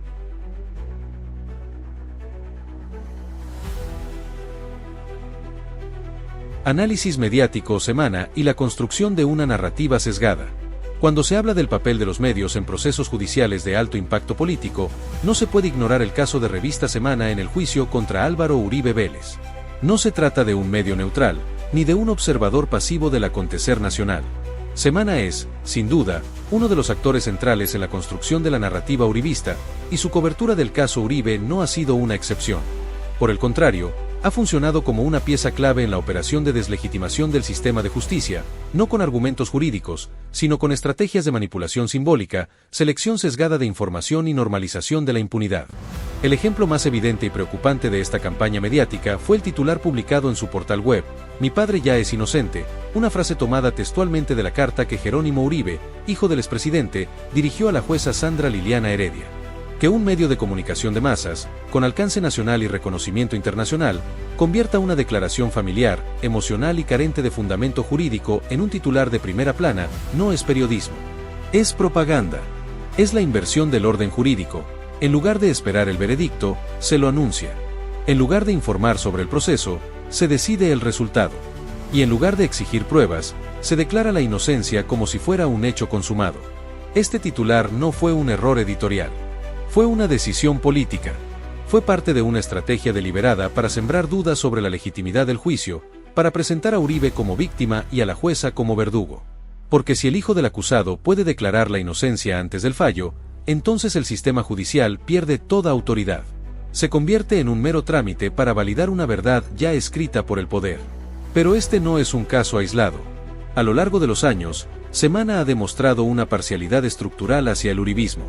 Análisis mediático Semana y la construcción de una narrativa sesgada. Cuando se habla del papel de los medios en procesos judiciales de alto impacto político, no se puede ignorar el caso de Revista Semana en el juicio contra Álvaro Uribe Vélez. No se trata de un medio neutral, ni de un observador pasivo del acontecer nacional. Semana es, sin duda, uno de los actores centrales en la construcción de la narrativa uribista, y su cobertura del caso Uribe no ha sido una excepción. Por el contrario, ha funcionado como una pieza clave en la operación de deslegitimación del sistema de justicia, no con argumentos jurídicos, sino con estrategias de manipulación simbólica, selección sesgada de información y normalización de la impunidad. El ejemplo más evidente y preocupante de esta campaña mediática fue el titular publicado en su portal web: "Mi padre ya es inocente", una frase tomada textualmente de la carta que Jerónimo Uribe, hijo del expresidente, dirigió a la jueza Sandra Liliana Heredia. Que un medio de comunicación de masas, con alcance nacional y reconocimiento internacional, convierta una declaración familiar, emocional y carente de fundamento jurídico en un titular de primera plana, no es periodismo. Es propaganda. Es la inversión del orden jurídico. En lugar de esperar el veredicto, se lo anuncia. En lugar de informar sobre el proceso, se decide el resultado. Y en lugar de exigir pruebas, se declara la inocencia como si fuera un hecho consumado. Este titular no fue un error editorial. Fue una decisión política. Fue parte de una estrategia deliberada para sembrar dudas sobre la legitimidad del juicio, para presentar a Uribe como víctima y a la jueza como verdugo. Porque si el hijo del acusado puede declarar la inocencia antes del fallo, entonces el sistema judicial pierde toda autoridad. Se convierte en un mero trámite para validar una verdad ya escrita por el poder. Pero este no es un caso aislado. A lo largo de los años, Semana ha demostrado una parcialidad estructural hacia el uribismo.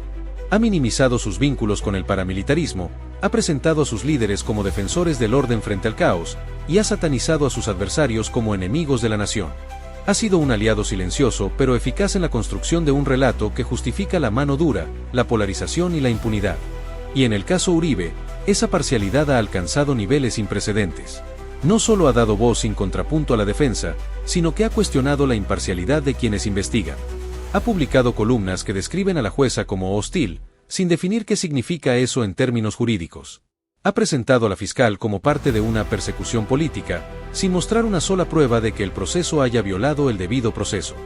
Ha minimizado sus vínculos con el paramilitarismo, ha presentado a sus líderes como defensores del orden frente al caos, y ha satanizado a sus adversarios como enemigos de la nación. Ha sido un aliado silencioso pero eficaz en la construcción de un relato que justifica la mano dura, la polarización y la impunidad. Y en el caso Uribe, esa parcialidad ha alcanzado niveles sin precedentes. No solo ha dado voz sin contrapunto a la defensa, sino que ha cuestionado la imparcialidad de quienes investigan. Ha publicado columnas que describen a la jueza como hostil, sin definir qué significa eso en términos jurídicos. Ha presentado a la fiscal como parte de una persecución política, sin mostrar una sola prueba de que el proceso haya violado el debido proceso.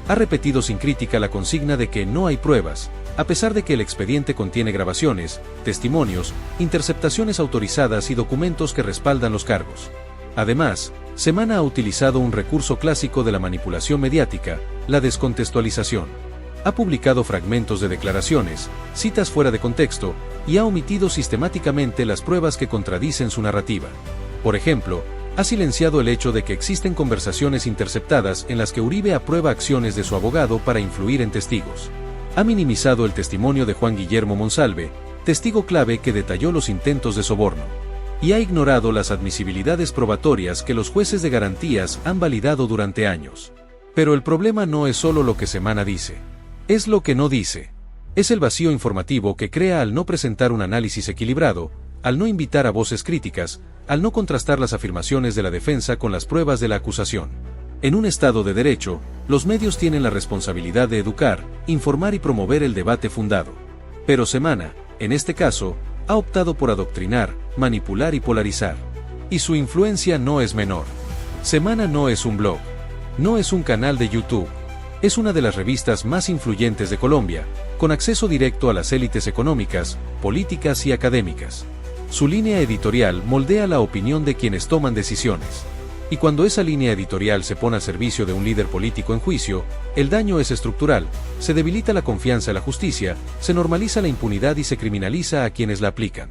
Ha repetido sin crítica la consigna de que no hay pruebas, a pesar de que el expediente contiene grabaciones, testimonios, interceptaciones autorizadas y documentos que respaldan los cargos. Además, Semana ha utilizado un recurso clásico de la manipulación mediática, la descontextualización. Ha publicado fragmentos de declaraciones, citas fuera de contexto, y ha omitido sistemáticamente las pruebas que contradicen su narrativa. Por ejemplo, ha silenciado el hecho de que existen conversaciones interceptadas en las que Uribe aprueba acciones de su abogado para influir en testigos. Ha minimizado el testimonio de Juan Guillermo Monsalve, testigo clave que detalló los intentos de soborno. Y ha ignorado las admisibilidades probatorias que los jueces de garantías han validado durante años. Pero el problema no es solo lo que Semana dice. Es lo que no dice. Es el vacío informativo que crea al no presentar un análisis equilibrado, al no invitar a voces críticas, al no contrastar las afirmaciones de la defensa con las pruebas de la acusación. En un Estado de Derecho, los medios tienen la responsabilidad de educar, informar y promover el debate fundado. Pero Semana, en este caso, ha optado por adoctrinar, manipular y polarizar. Y su influencia no es menor. Semana no es un blog, no es un canal de YouTube. Es una de las revistas más influyentes de Colombia, con acceso directo a las élites económicas, políticas y académicas. Su línea editorial moldea la opinión de quienes toman decisiones. Y cuando esa línea editorial se pone al servicio de un líder político en juicio, el daño es estructural, se debilita la confianza en la justicia, se normaliza la impunidad y se criminaliza a quienes la aplican.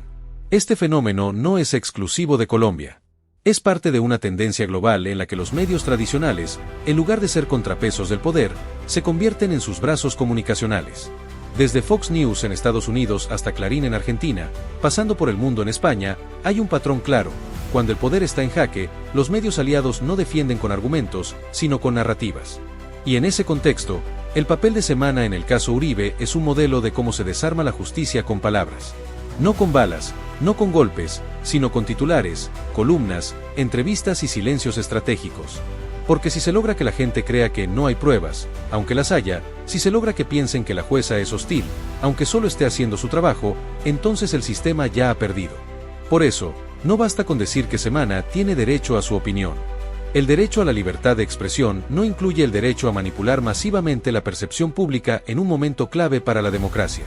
Este fenómeno no es exclusivo de Colombia. Es parte de una tendencia global en la que los medios tradicionales, en lugar de ser contrapesos del poder, se convierten en sus brazos comunicacionales. Desde Fox News en Estados Unidos hasta Clarín en Argentina, pasando por El Mundo en España, hay un patrón claro. Cuando el poder está en jaque, los medios aliados no defienden con argumentos, sino con narrativas. Y en ese contexto, el papel de Semana en el caso Uribe es un modelo de cómo se desarma la justicia con palabras. No con balas, no con golpes, sino con titulares, columnas, entrevistas y silencios estratégicos. Porque si se logra que la gente crea que no hay pruebas, aunque las haya, si se logra que piensen que la jueza es hostil, aunque solo esté haciendo su trabajo, entonces el sistema ya ha perdido. Por eso, no basta con decir que Semana tiene derecho a su opinión. El derecho a la libertad de expresión no incluye el derecho a manipular masivamente la percepción pública en un momento clave para la democracia.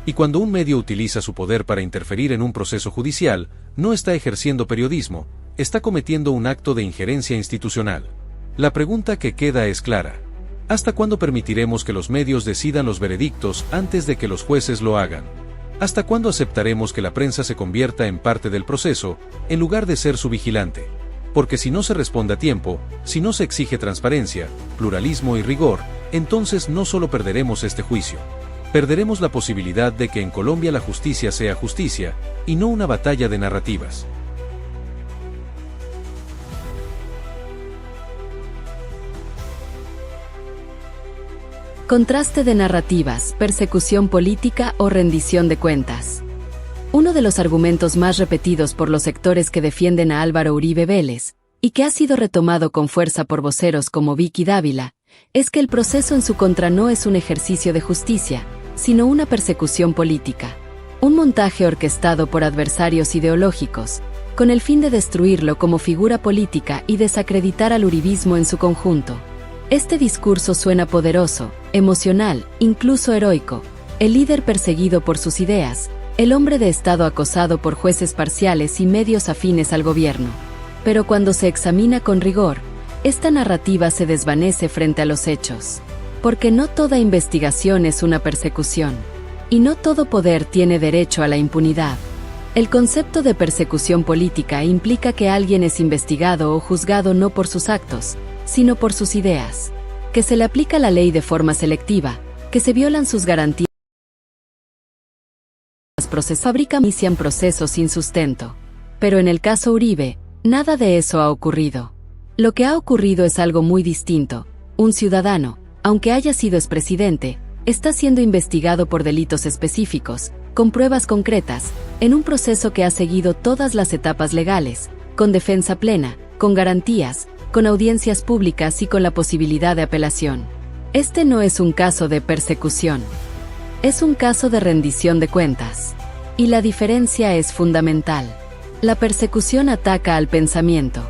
Y cuando un medio utiliza su poder para interferir en un proceso judicial, no está ejerciendo periodismo, está cometiendo un acto de injerencia institucional. La pregunta que queda es clara. ¿Hasta cuándo permitiremos que los medios decidan los veredictos antes de que los jueces lo hagan? ¿Hasta cuándo aceptaremos que la prensa se convierta en parte del proceso, en lugar de ser su vigilante? Porque si no se responde a tiempo, si no se exige transparencia, pluralismo y rigor, entonces no solo perderemos este juicio. Perderemos la posibilidad de que en Colombia la justicia sea justicia, y no una batalla de narrativas. Contraste de narrativas, persecución política o rendición de cuentas. Uno de los argumentos más repetidos por los sectores que defienden a Álvaro Uribe Vélez, y que ha sido retomado con fuerza por voceros como Vicky Dávila, es que el proceso en su contra no es un ejercicio de justicia, sino una persecución política. Un montaje orquestado por adversarios ideológicos, con el fin de destruirlo como figura política y desacreditar al uribismo en su conjunto. Este discurso suena poderoso, emocional, incluso heroico. El líder perseguido por sus ideas, el hombre de Estado acosado por jueces parciales y medios afines al gobierno. Pero cuando se examina con rigor, esta narrativa se desvanece frente a los hechos. Porque no toda investigación es una persecución. Y no todo poder tiene derecho a la impunidad. El concepto de persecución política implica que alguien es investigado o juzgado no por sus actos, sino por sus ideas, que se le aplica la ley de forma selectiva, que se violan sus garantías, fabrican y inician procesos sin sustento. Pero en el caso Uribe, nada de eso ha ocurrido. Lo que ha ocurrido es algo muy distinto. Un ciudadano, aunque haya sido expresidente, está siendo investigado por delitos específicos, con pruebas concretas, en un proceso que ha seguido todas las etapas legales, con defensa plena, con garantías, con audiencias públicas y con la posibilidad de apelación. Este no es un caso de persecución. Es un caso de rendición de cuentas. Y la diferencia es fundamental. La persecución ataca al pensamiento.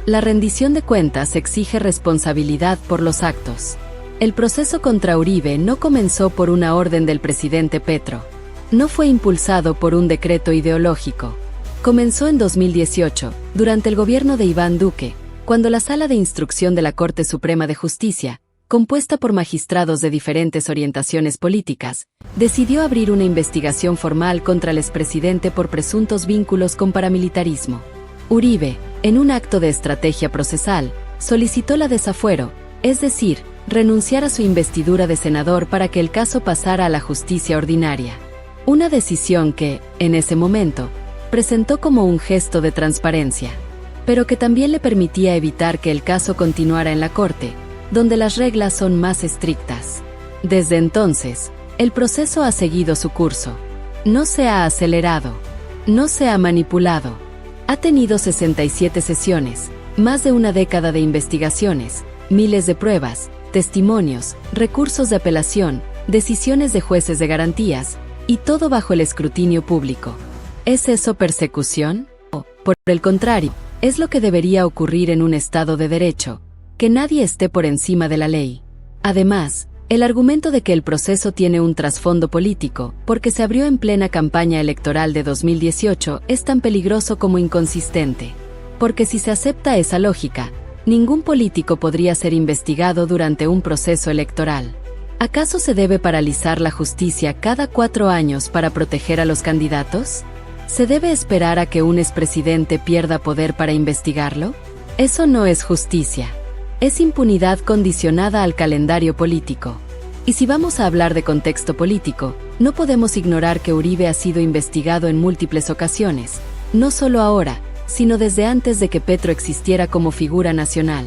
La rendición de cuentas exige responsabilidad por los actos. El proceso contra Uribe no comenzó por una orden del presidente Petro. No fue impulsado por un decreto ideológico. Comenzó en 2018, durante el gobierno de Iván Duque, cuando la Sala de Instrucción de la Corte Suprema de Justicia, compuesta por magistrados de diferentes orientaciones políticas, decidió abrir una investigación formal contra el expresidente por presuntos vínculos con paramilitarismo. Uribe, en un acto de estrategia procesal, solicitó la desafuero, es decir, renunciar a su investidura de senador para que el caso pasara a la justicia ordinaria. Una decisión que, en ese momento, presentó como un gesto de transparencia, pero que también le permitía evitar que el caso continuara en la Corte, donde las reglas son más estrictas. Desde entonces, el proceso ha seguido su curso. No se ha acelerado. No se ha manipulado. Ha tenido 67 sesiones, más de una década de investigaciones, miles de pruebas, testimonios, recursos de apelación, decisiones de jueces de garantías, y todo bajo el escrutinio público. ¿Es eso persecución? O, por el contrario, es lo que debería ocurrir en un Estado de Derecho, que nadie esté por encima de la ley. Además, el argumento de que el proceso tiene un trasfondo político, porque se abrió en plena campaña electoral de 2018, es tan peligroso como inconsistente. Porque si se acepta esa lógica, ningún político podría ser investigado durante un proceso electoral. ¿Acaso se debe paralizar la justicia cada 4 años para proteger a los candidatos? ¿Se debe esperar a que un expresidente pierda poder para investigarlo? Eso no es justicia. Es impunidad condicionada al calendario político. Y si vamos a hablar de contexto político, no podemos ignorar que Uribe ha sido investigado en múltiples ocasiones, no solo ahora, sino desde antes de que Petro existiera como figura nacional.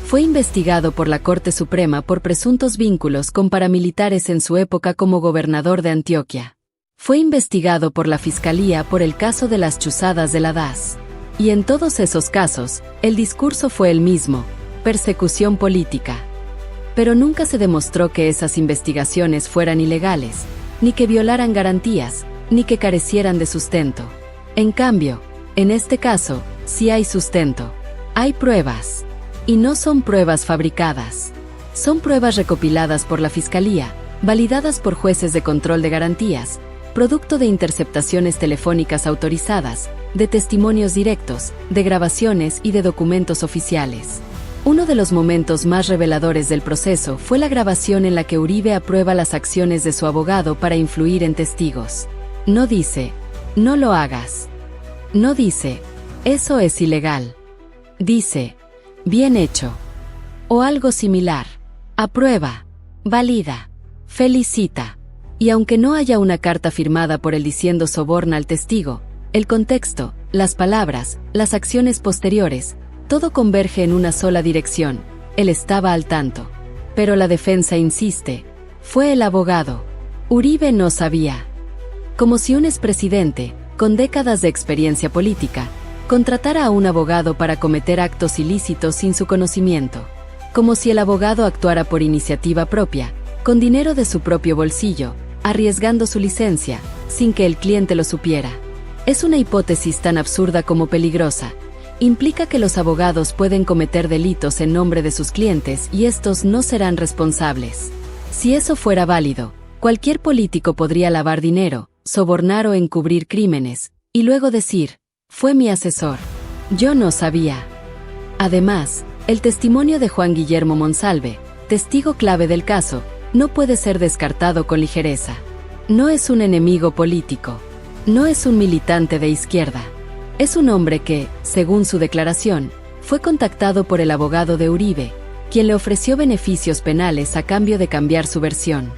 Fue investigado por la Corte Suprema por presuntos vínculos con paramilitares en su época como gobernador de Antioquia. Fue investigado por la Fiscalía por el caso de las chuzadas de la DAS. Y en todos esos casos, el discurso fue el mismo: persecución política. Pero nunca se demostró que esas investigaciones fueran ilegales, ni que violaran garantías, ni que carecieran de sustento. En cambio, en este caso, sí hay sustento. Hay pruebas. Y no son pruebas fabricadas. Son pruebas recopiladas por la Fiscalía, validadas por jueces de control de garantías, producto de interceptaciones telefónicas autorizadas, de testimonios directos, de grabaciones y de documentos oficiales. Uno de los momentos más reveladores del proceso fue la grabación en la que Uribe aprueba las acciones de su abogado para influir en testigos. No dice, no lo hagas. No dice, eso es ilegal. Dice, bien hecho. O algo similar. Aprueba. Valida. Felicita. Y aunque no haya una carta firmada por él diciendo soborna al testigo, el contexto, las palabras, las acciones posteriores, todo converge en una sola dirección. Él estaba al tanto. Pero la defensa insiste. Fue el abogado. Uribe no sabía. Como si un expresidente, con décadas de experiencia política, contratara a un abogado para cometer actos ilícitos sin su conocimiento. Como si el abogado actuara por iniciativa propia, con dinero de su propio bolsillo, arriesgando su licencia, sin que el cliente lo supiera. Es una hipótesis tan absurda como peligrosa. Implica que los abogados pueden cometer delitos en nombre de sus clientes y estos no serán responsables. Si eso fuera válido, cualquier político podría lavar dinero, sobornar o encubrir crímenes, y luego decir, fue mi asesor. Yo no sabía. Además, el testimonio de Juan Guillermo Monsalve, testigo clave del caso, no puede ser descartado con ligereza. No es un enemigo político. No es un militante de izquierda. Es un hombre que, según su declaración, fue contactado por el abogado de Uribe, quien le ofreció beneficios penales a cambio de cambiar su versión.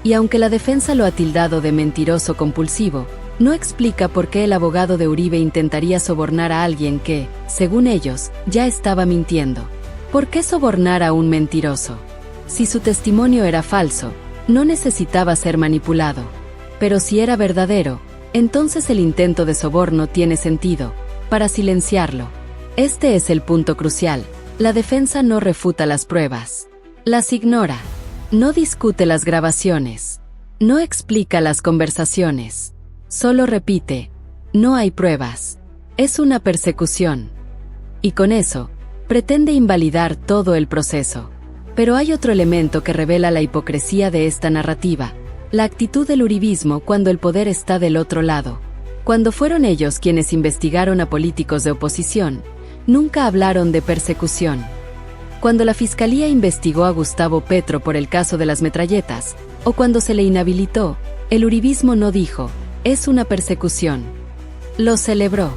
Y aunque la defensa lo ha tildado de mentiroso compulsivo, no explica por qué el abogado de Uribe intentaría sobornar a alguien que, según ellos, ya estaba mintiendo. ¿Por qué sobornar a un mentiroso? Si su testimonio era falso, no necesitaba ser manipulado. Pero si era verdadero, entonces el intento de soborno tiene sentido, para silenciarlo. Este es el punto crucial. La defensa no refuta las pruebas. Las ignora. No discute las grabaciones. No explica las conversaciones. Solo repite, no hay pruebas. Es una persecución. Y con eso, pretende invalidar todo el proceso. Pero hay otro elemento que revela la hipocresía de esta narrativa: la actitud del uribismo cuando el poder está del otro lado. Cuando fueron ellos quienes investigaron a políticos de oposición, nunca hablaron de persecución. Cuando la Fiscalía investigó a Gustavo Petro por el caso de las metralletas, o cuando se le inhabilitó, el uribismo no dijo, es una persecución. Lo celebró,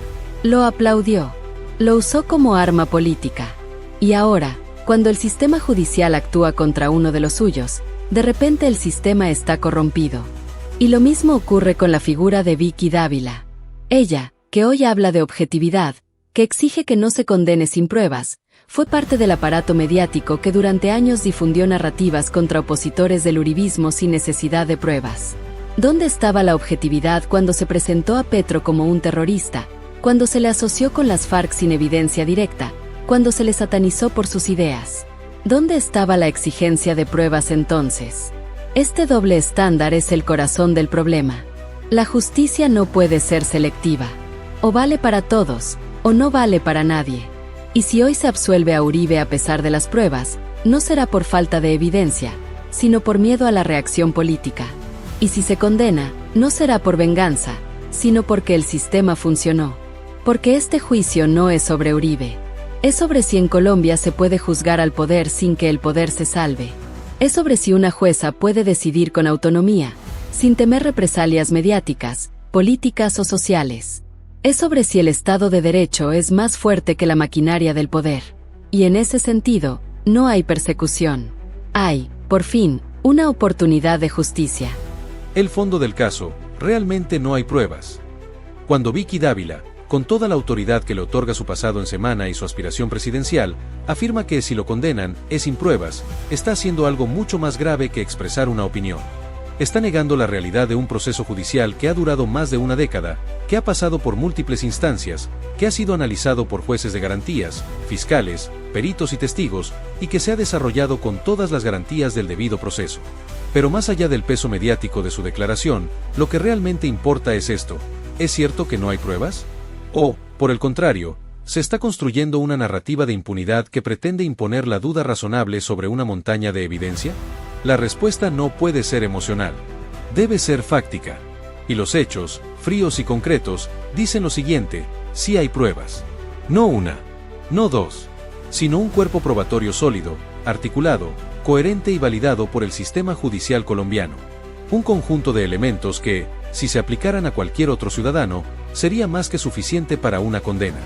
lo aplaudió, lo usó como arma política. Y ahora, cuando el sistema judicial actúa contra uno de los suyos, de repente el sistema está corrompido. Y lo mismo ocurre con la figura de Vicky Dávila. Ella, que hoy habla de objetividad, que exige que no se condene sin pruebas, fue parte del aparato mediático que durante años difundió narrativas contra opositores del uribismo sin necesidad de pruebas. ¿Dónde estaba la objetividad cuando se presentó a Petro como un terrorista, cuando se le asoció con las FARC sin evidencia directa, cuando se le satanizó por sus ideas? ¿Dónde estaba la exigencia de pruebas entonces? Este doble estándar es el corazón del problema. La justicia no puede ser selectiva. O vale para todos, o no vale para nadie. Y si hoy se absuelve a Uribe a pesar de las pruebas, no será por falta de evidencia, sino por miedo a la reacción política. Y si se condena, no será por venganza, sino porque el sistema funcionó. Porque este juicio no es sobre Uribe. Es sobre si en Colombia se puede juzgar al poder sin que el poder se salve. Es sobre si una jueza puede decidir con autonomía, sin temer represalias mediáticas, políticas o sociales. Es sobre si el Estado de Derecho es más fuerte que la maquinaria del poder. Y en ese sentido, no hay persecución. Hay, por fin, una oportunidad de justicia. El fondo del caso, realmente no hay pruebas. Cuando Vicky Dávila, con toda la autoridad que le otorga su pasado en Semana y su aspiración presidencial, afirma que si lo condenan, es sin pruebas, está haciendo algo mucho más grave que expresar una opinión. Está negando la realidad de un proceso judicial que ha durado más de una década, que ha pasado por múltiples instancias, que ha sido analizado por jueces de garantías, fiscales, peritos y testigos, y que se ha desarrollado con todas las garantías del debido proceso. Pero más allá del peso mediático de su declaración, lo que realmente importa es esto: ¿es cierto que no hay pruebas? O, por el contrario, ¿se está construyendo una narrativa de impunidad que pretende imponer la duda razonable sobre una montaña de evidencia? La respuesta no puede ser emocional. Debe ser fáctica. Y los hechos, fríos y concretos, dicen lo siguiente: sí hay pruebas. No una, no dos, sino un cuerpo probatorio sólido, articulado, coherente y validado por el sistema judicial colombiano. Un conjunto de elementos que, si se aplicaran a cualquier otro ciudadano, sería más que suficiente para una condena.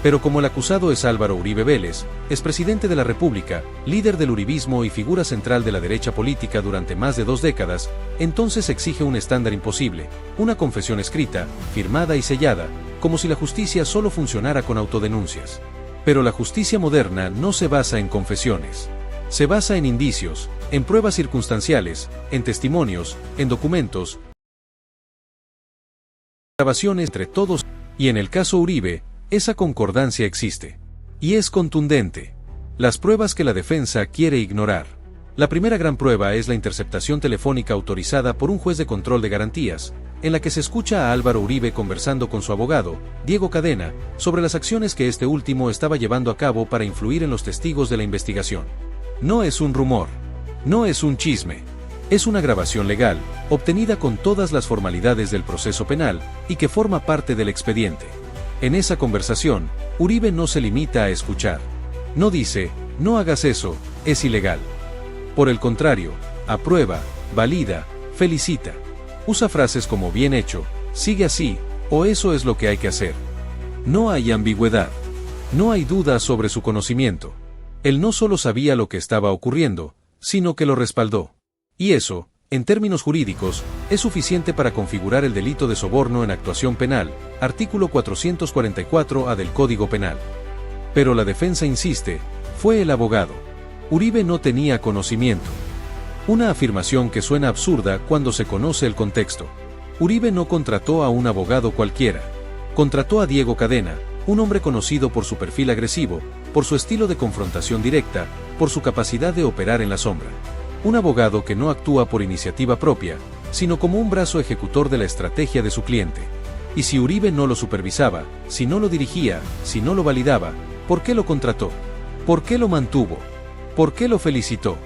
Pero como el acusado es Álvaro Uribe Vélez, expresidente de la República, líder del uribismo y figura central de la derecha política durante más de 2 décadas, entonces exige un estándar imposible, una confesión escrita, firmada y sellada, como si la justicia solo funcionara con autodenuncias. Pero la justicia moderna no se basa en confesiones. Se basa en indicios, en pruebas circunstanciales, en testimonios, en documentos, grabaciones entre todos, y en el caso Uribe, esa concordancia existe. Y es contundente. Las pruebas que la defensa quiere ignorar. La primera gran prueba es la interceptación telefónica autorizada por un juez de control de garantías, en la que se escucha a Álvaro Uribe conversando con su abogado, Diego Cadena, sobre las acciones que este último estaba llevando a cabo para influir en los testigos de la investigación. No es un rumor. No es un chisme. Es una grabación legal, obtenida con todas las formalidades del proceso penal, y que forma parte del expediente. En esa conversación, Uribe no se limita a escuchar. No dice: no hagas eso, es ilegal. Por el contrario, aprueba, valida, felicita. Usa frases como bien hecho, sigue así, o eso es lo que hay que hacer. No hay ambigüedad. No hay duda sobre su conocimiento. Él no solo sabía lo que estaba ocurriendo, sino que lo respaldó. Y eso, en términos jurídicos, es suficiente para configurar el delito de soborno en actuación penal, artículo 444-A del Código Penal. Pero la defensa insiste: fue el abogado. Uribe no tenía conocimiento. Una afirmación que suena absurda cuando se conoce el contexto. Uribe no contrató a un abogado cualquiera. Contrató a Diego Cadena, un hombre conocido por su perfil agresivo, por su estilo de confrontación directa, por su capacidad de operar en la sombra. Un abogado que no actúa por iniciativa propia, sino como un brazo ejecutor de la estrategia de su cliente. Y si Uribe no lo supervisaba, si no lo dirigía, si no lo validaba, ¿por qué lo contrató? ¿Por qué lo mantuvo? ¿Por qué lo felicitó?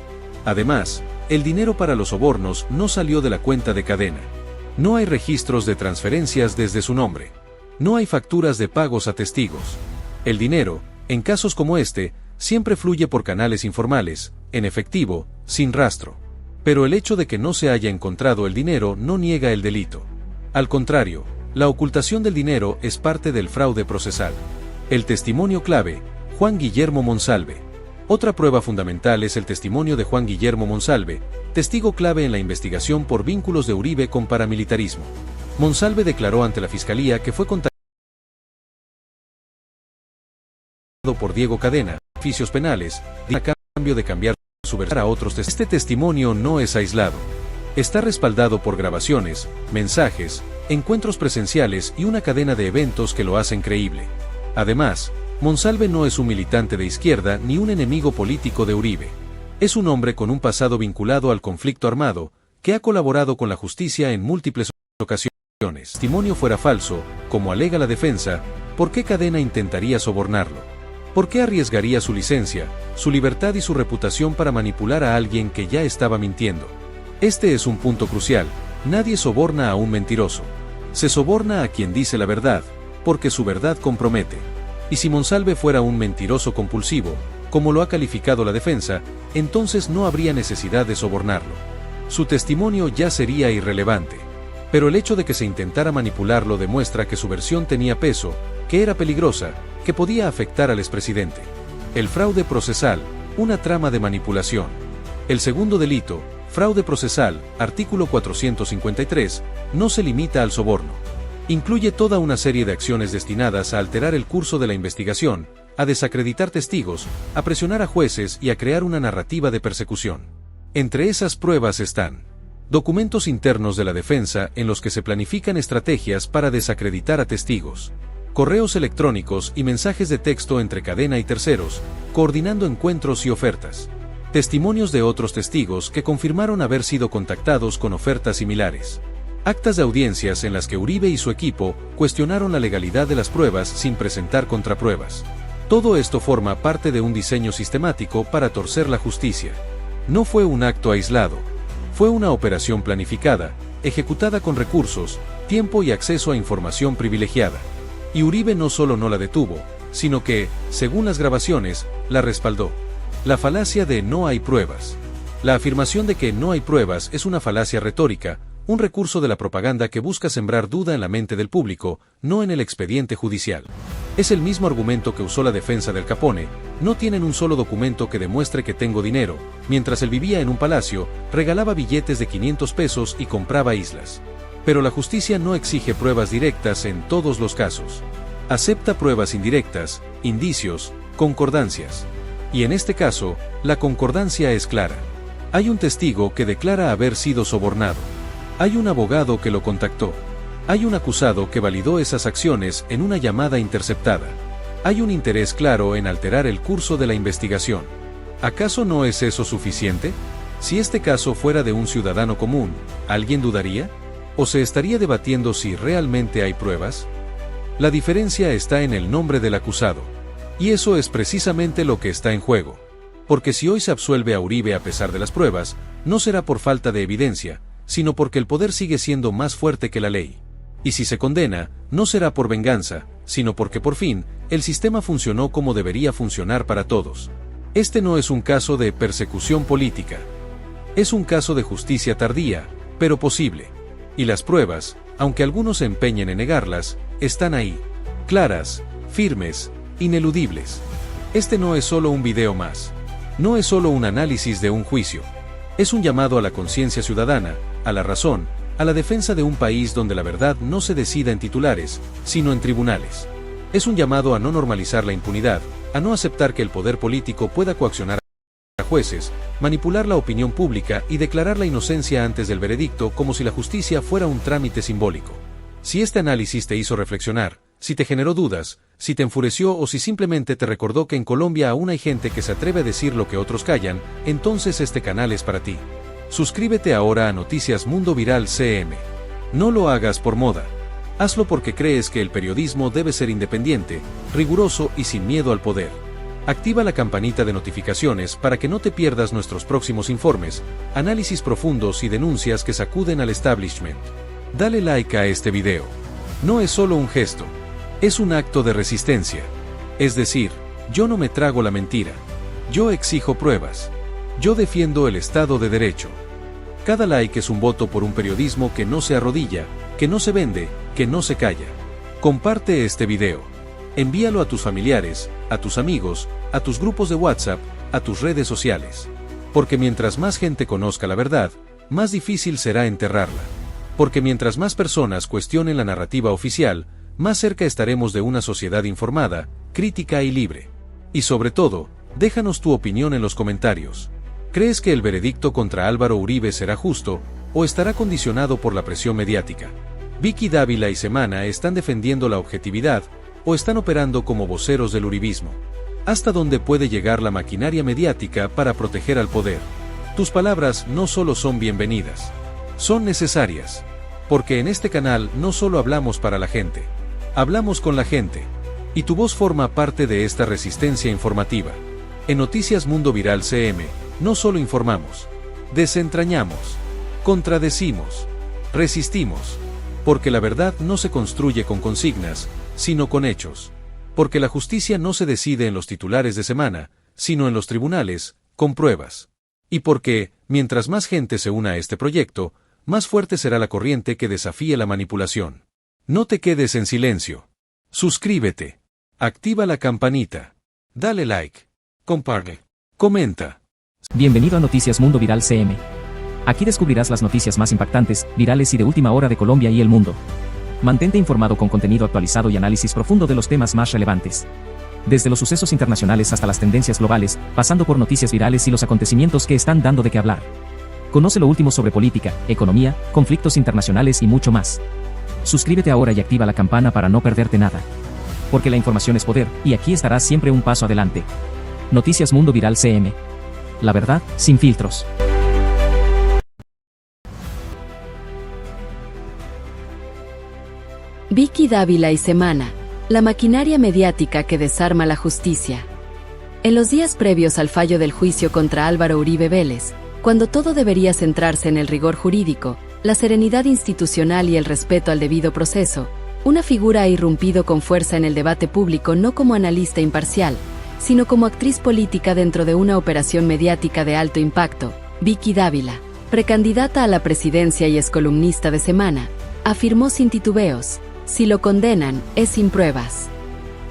Además, el dinero para los sobornos no salió de la cuenta de Cadena. No hay registros de transferencias desde su nombre. No hay facturas de pagos a testigos. El dinero, en casos como este, siempre fluye por canales informales, en efectivo, sin rastro. Pero el hecho de que no se haya encontrado el dinero no niega el delito. Al contrario, la ocultación del dinero es parte del fraude procesal. El testimonio clave: Juan Guillermo Monsalve. Otra prueba fundamental es el testimonio de Juan Guillermo Monsalve, testigo clave en la investigación por vínculos de Uribe con paramilitarismo. Monsalve declaró ante la Fiscalía que fue contactado por Diego Cadena, beneficios penales, a cambio de cambiar su versión a otros testigos. Este testimonio no es aislado. Está respaldado por grabaciones, mensajes, encuentros presenciales y una cadena de eventos que lo hacen creíble. Además, Monsalve no es un militante de izquierda ni un enemigo político de Uribe. Es un hombre con un pasado vinculado al conflicto armado, que ha colaborado con la justicia en múltiples ocasiones. Si el testimonio fuera falso, como alega la defensa, ¿por qué Cadena intentaría sobornarlo? ¿Por qué arriesgaría su licencia, su libertad y su reputación para manipular a alguien que ya estaba mintiendo? Este es un punto crucial. Nadie soborna a un mentiroso. Se soborna a quien dice la verdad, porque su verdad compromete. Y si Monsalve fuera un mentiroso compulsivo, como lo ha calificado la defensa, entonces no habría necesidad de sobornarlo. Su testimonio ya sería irrelevante. Pero el hecho de que se intentara manipularlo demuestra que su versión tenía peso, que era peligrosa, que podía afectar al expresidente. El fraude procesal, una trama de manipulación. El segundo delito, fraude procesal, artículo 453, no se limita al soborno. Incluye toda una serie de acciones destinadas a alterar el curso de la investigación, a desacreditar testigos, a presionar a jueces y a crear una narrativa de persecución. Entre esas pruebas están documentos internos de la defensa en los que se planifican estrategias para desacreditar a testigos, correos electrónicos y mensajes de texto entre Cadena y terceros, coordinando encuentros y ofertas. Testimonios de otros testigos que confirmaron haber sido contactados con ofertas similares. Actas de audiencias en las que Uribe y su equipo cuestionaron la legalidad de las pruebas sin presentar contrapruebas. Todo esto forma parte de un diseño sistemático para torcer la justicia. No fue un acto aislado. Fue una operación planificada, ejecutada con recursos, tiempo y acceso a información privilegiada. Y Uribe no solo no la detuvo, sino que, según las grabaciones, la respaldó. La falacia de no hay pruebas. La afirmación de que no hay pruebas es una falacia retórica, un recurso de la propaganda que busca sembrar duda en la mente del público, no en el expediente judicial. Es el mismo argumento que usó la defensa del Capone: no tienen un solo documento que demuestre que tengo dinero. Mientras él vivía en un palacio, regalaba billetes de 500 pesos y compraba islas. Pero la justicia no exige pruebas directas en todos los casos. Acepta pruebas indirectas, indicios, concordancias. Y en este caso, la concordancia es clara. Hay un testigo que declara haber sido sobornado. Hay un abogado que lo contactó. Hay un acusado que validó esas acciones en una llamada interceptada. Hay un interés claro en alterar el curso de la investigación. ¿Acaso no es eso suficiente? Si este caso fuera de un ciudadano común, ¿alguien dudaría? ¿O se estaría debatiendo si realmente hay pruebas? La diferencia está en el nombre del acusado. Y eso es precisamente lo que está en juego. Porque si hoy se absuelve a Uribe a pesar de las pruebas, no será por falta de evidencia, sino porque el poder sigue siendo más fuerte que la ley. Y si se condena, no será por venganza, sino porque por fin, el sistema funcionó como debería funcionar para todos. Este no es un caso de persecución política. Es un caso de justicia tardía, pero posible. Y las pruebas, aunque algunos se empeñen en negarlas, están ahí. Claras, firmes, ineludibles. Este no es solo un video más. No es solo un análisis de un juicio. Es un llamado a la conciencia ciudadana, a la razón, a la defensa de un país donde la verdad no se decida en titulares, sino en tribunales. Es un llamado a no normalizar la impunidad, a no aceptar que el poder político pueda coaccionar a jueces, manipular la opinión pública y declarar la inocencia antes del veredicto como si la justicia fuera un trámite simbólico. Si este análisis te hizo reflexionar, si te generó dudas, si te enfureció o si simplemente te recordó que en Colombia aún hay gente que se atreve a decir lo que otros callan, entonces este canal es para ti. Suscríbete ahora a Noticias Mundo Viral CM. No lo hagas por moda. Hazlo porque crees que el periodismo debe ser independiente, riguroso y sin miedo al poder. Activa la campanita de notificaciones para que no te pierdas nuestros próximos informes, análisis profundos y denuncias que sacuden al establishment. Dale like a este video. No es solo un gesto. Es un acto de resistencia. Es decir, yo no me trago la mentira. Yo exijo pruebas. Yo defiendo el Estado de Derecho. Cada like es un voto por un periodismo que no se arrodilla, que no se vende, que no se calla. Comparte este video. Envíalo a tus familiares, a tus amigos, a tus grupos de WhatsApp, a tus redes sociales. Porque mientras más gente conozca la verdad, más difícil será enterrarla. Porque mientras más personas cuestionen la narrativa oficial, más cerca estaremos de una sociedad informada, crítica y libre. Y sobre todo, déjanos tu opinión en los comentarios. ¿Crees que el veredicto contra Álvaro Uribe será justo, ¿O estará condicionado por la presión mediática? Vicky Dávila y Semana están defendiendo la objetividad, ¿o están operando como voceros del uribismo? ¿Hasta dónde puede llegar la maquinaria mediática para proteger al poder? Tus palabras no solo son bienvenidas, son necesarias. Porque en este canal no solo hablamos para la gente, hablamos con la gente. Y tu voz forma parte de esta resistencia informativa. En Noticias Mundo Viral CM, no solo informamos, desentrañamos, contradecimos, resistimos. Porque la verdad no se construye con consignas, sino con hechos. Porque la justicia no se decide en los titulares de semana, sino en los tribunales, con pruebas. Y porque, mientras más gente se una a este proyecto, más fuerte será la corriente que desafíe la manipulación. No te quedes en silencio. Suscríbete. Activa la campanita. Dale like. Comparte. Comenta. Bienvenido a Noticias Mundo Viral CM. Aquí descubrirás las noticias más impactantes, virales y de última hora de Colombia y el mundo. Mantente informado con contenido actualizado y análisis profundo de los temas más relevantes. Desde los sucesos internacionales hasta las tendencias globales, pasando por noticias virales y los acontecimientos que están dando de qué hablar. Conoce lo último sobre política, economía, conflictos internacionales y mucho más. Suscríbete ahora y activa la campana para no perderte nada. Porque la información es poder, y aquí estarás siempre un paso adelante. Noticias Mundo Viral CM. La verdad, sin filtros. Vicky Dávila y Semana, la maquinaria mediática que desarma la justicia. En los días previos al fallo del juicio contra Álvaro Uribe Vélez, cuando todo debería centrarse en el rigor jurídico, la serenidad institucional y el respeto al debido proceso, una figura ha irrumpido con fuerza en el debate público no como analista imparcial, sino como actriz política dentro de una operación mediática de alto impacto. Vicky Dávila, precandidata a la presidencia y excolumnista de Semana, afirmó sin titubeos: si lo condenan, es sin pruebas.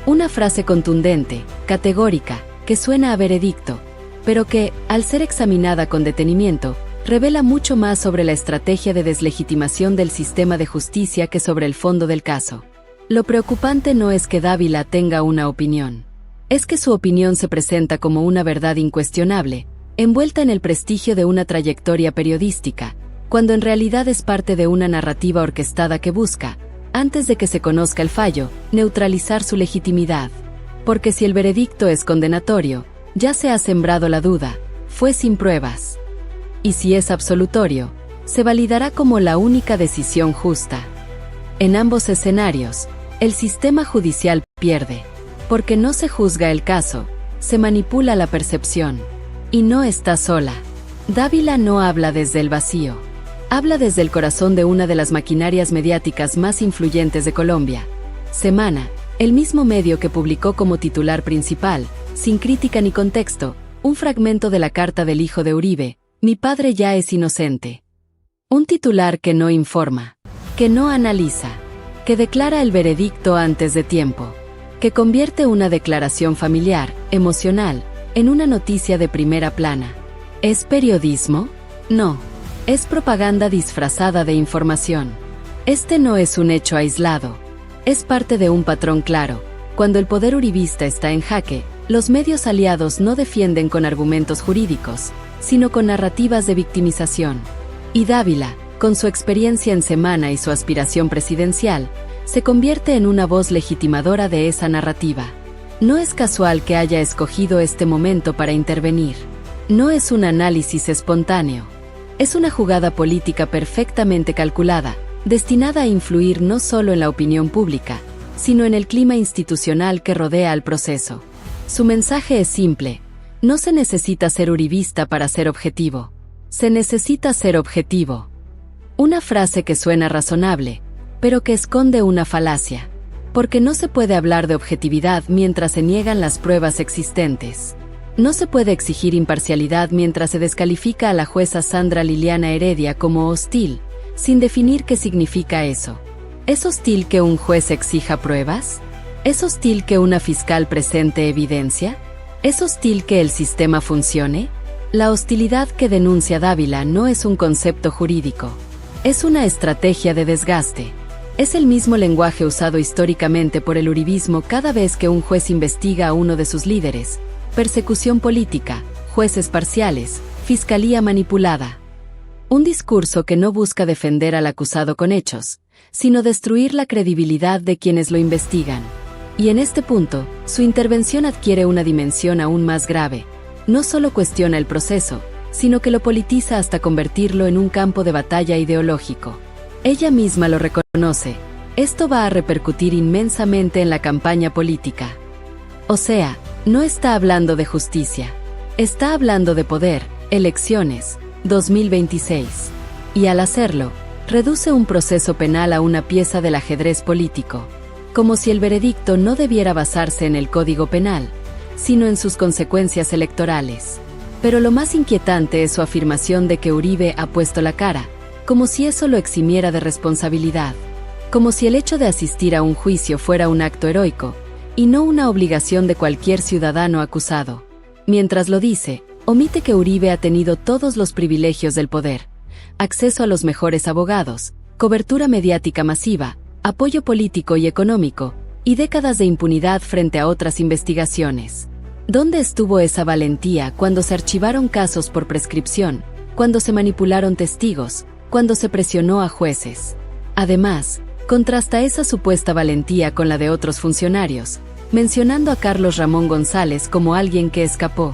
Una frase contundente, categórica, que suena a veredicto, pero que, al ser examinada con detenimiento, revela mucho más sobre la estrategia de deslegitimación del sistema de justicia que sobre el fondo del caso. Lo preocupante no es que Dávila tenga una opinión. Es que su opinión se presenta como una verdad incuestionable, envuelta en el prestigio de una trayectoria periodística, cuando en realidad es parte de una narrativa orquestada que busca, antes de que se conozca el fallo, neutralizar su legitimidad. Porque si el veredicto es condenatorio, ya se ha sembrado la duda, fue sin pruebas. Y si es absolutorio, se validará como la única decisión justa. En ambos escenarios, el sistema judicial pierde. Porque no se juzga el caso, se manipula la percepción. Y no está sola. Dávila no habla desde el vacío. Habla desde el corazón de una de las maquinarias mediáticas más influyentes de Colombia. Semana, el mismo medio que publicó como titular principal, sin crítica ni contexto, un fragmento de la carta del hijo de Uribe: mi padre ya es inocente. Un titular que no informa, que no analiza, que declara el veredicto antes de tiempo, que convierte una declaración familiar, emocional, en una noticia de primera plana. ¿Es periodismo? No. Es propaganda disfrazada de información. Este no es un hecho aislado. Es parte de un patrón claro. Cuando el poder uribista está en jaque, los medios aliados no defienden con argumentos jurídicos, sino con narrativas de victimización. Y Dávila, con su experiencia en Semana y su aspiración presidencial, se convierte en una voz legitimadora de esa narrativa. No es casual que haya escogido este momento para intervenir. No es un análisis espontáneo. Es una jugada política perfectamente calculada, destinada a influir no solo en la opinión pública, sino en el clima institucional que rodea al proceso. Su mensaje es simple: no se necesita ser uribista para ser objetivo. Se necesita ser objetivo. Una frase que suena razonable, pero que esconde una falacia. Porque no se puede hablar de objetividad mientras se niegan las pruebas existentes. No se puede exigir imparcialidad mientras se descalifica a la jueza Sandra Liliana Heredia como hostil, sin definir qué significa eso. ¿Es hostil que un juez exija pruebas? ¿Es hostil que una fiscal presente evidencia? ¿Es hostil que el sistema funcione? La hostilidad que denuncia Dávila no es un concepto jurídico. Es una estrategia de desgaste. Es el mismo lenguaje usado históricamente por el uribismo cada vez que un juez investiga a uno de sus líderes: persecución política, jueces parciales, fiscalía manipulada. Un discurso que no busca defender al acusado con hechos, sino destruir la credibilidad de quienes lo investigan. Y en este punto, su intervención adquiere una dimensión aún más grave. No solo cuestiona el proceso, sino que lo politiza hasta convertirlo en un campo de batalla ideológico. Ella misma lo reconoce. Esto va a repercutir inmensamente en la campaña política. O sea, no está hablando de justicia. Está hablando de poder, elecciones, 2026. Y al hacerlo, reduce un proceso penal a una pieza del ajedrez político. Como si el veredicto no debiera basarse en el Código Penal, sino en sus consecuencias electorales. Pero lo más inquietante es su afirmación de que Uribe ha puesto la cara, como si eso lo eximiera de responsabilidad. Como si el hecho de asistir a un juicio fuera un acto heroico, y no una obligación de cualquier ciudadano acusado. Mientras lo dice, omite que Uribe ha tenido todos los privilegios del poder: acceso a los mejores abogados, cobertura mediática masiva, apoyo político y económico, y décadas de impunidad frente a otras investigaciones. ¿Dónde estuvo esa valentía cuando se archivaron casos por prescripción, cuando se manipularon testigos, cuando se presionó a jueces? Además, contrasta esa supuesta valentía con la de otros funcionarios, mencionando a Carlos Ramón González como alguien que escapó.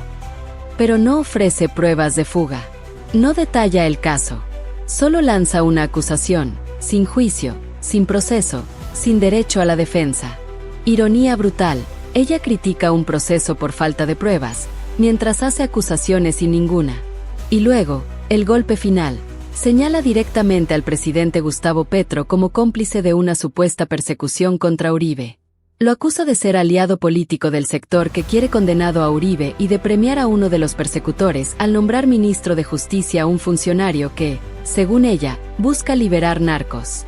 Pero no ofrece pruebas de fuga. No detalla el caso. Solo lanza una acusación, sin juicio, sin proceso, sin derecho a la defensa. Ironía brutal. Ella critica un proceso por falta de pruebas, mientras hace acusaciones sin ninguna. Y luego, el golpe final, señala directamente al presidente Gustavo Petro como cómplice de una supuesta persecución contra Uribe. Lo acusa de ser aliado político del sector que quiere condenado a Uribe y de premiar a uno de los persecutores al nombrar ministro de Justicia a un funcionario que, según ella, busca liberar narcos.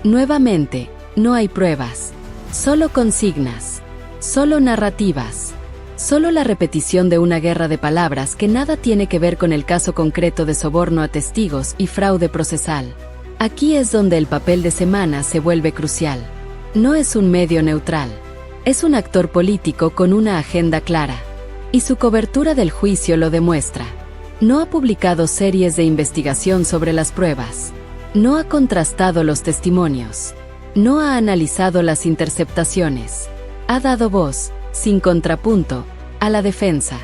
Nuevamente, no hay pruebas. Solo consignas. Solo narrativas. Solo la repetición de una guerra de palabras que nada tiene que ver con el caso concreto de soborno a testigos y fraude procesal. Aquí es donde el papel de Semana se vuelve crucial. No es un medio neutral. Es un actor político con una agenda clara. Y su cobertura del juicio lo demuestra. No ha publicado series de investigación sobre las pruebas. No ha contrastado los testimonios. No ha analizado las interceptaciones. Ha dado voz, sin contrapunto, a la defensa.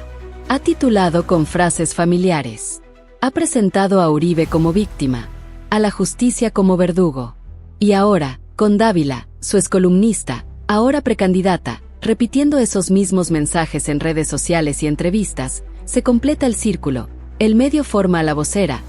Ha titulado con frases familiares. Ha presentado a Uribe como víctima, a la justicia como verdugo. Y ahora, con Dávila, su excolumnista, ahora precandidata, repitiendo esos mismos mensajes en redes sociales y entrevistas, se completa el círculo. El medio forma a la vocera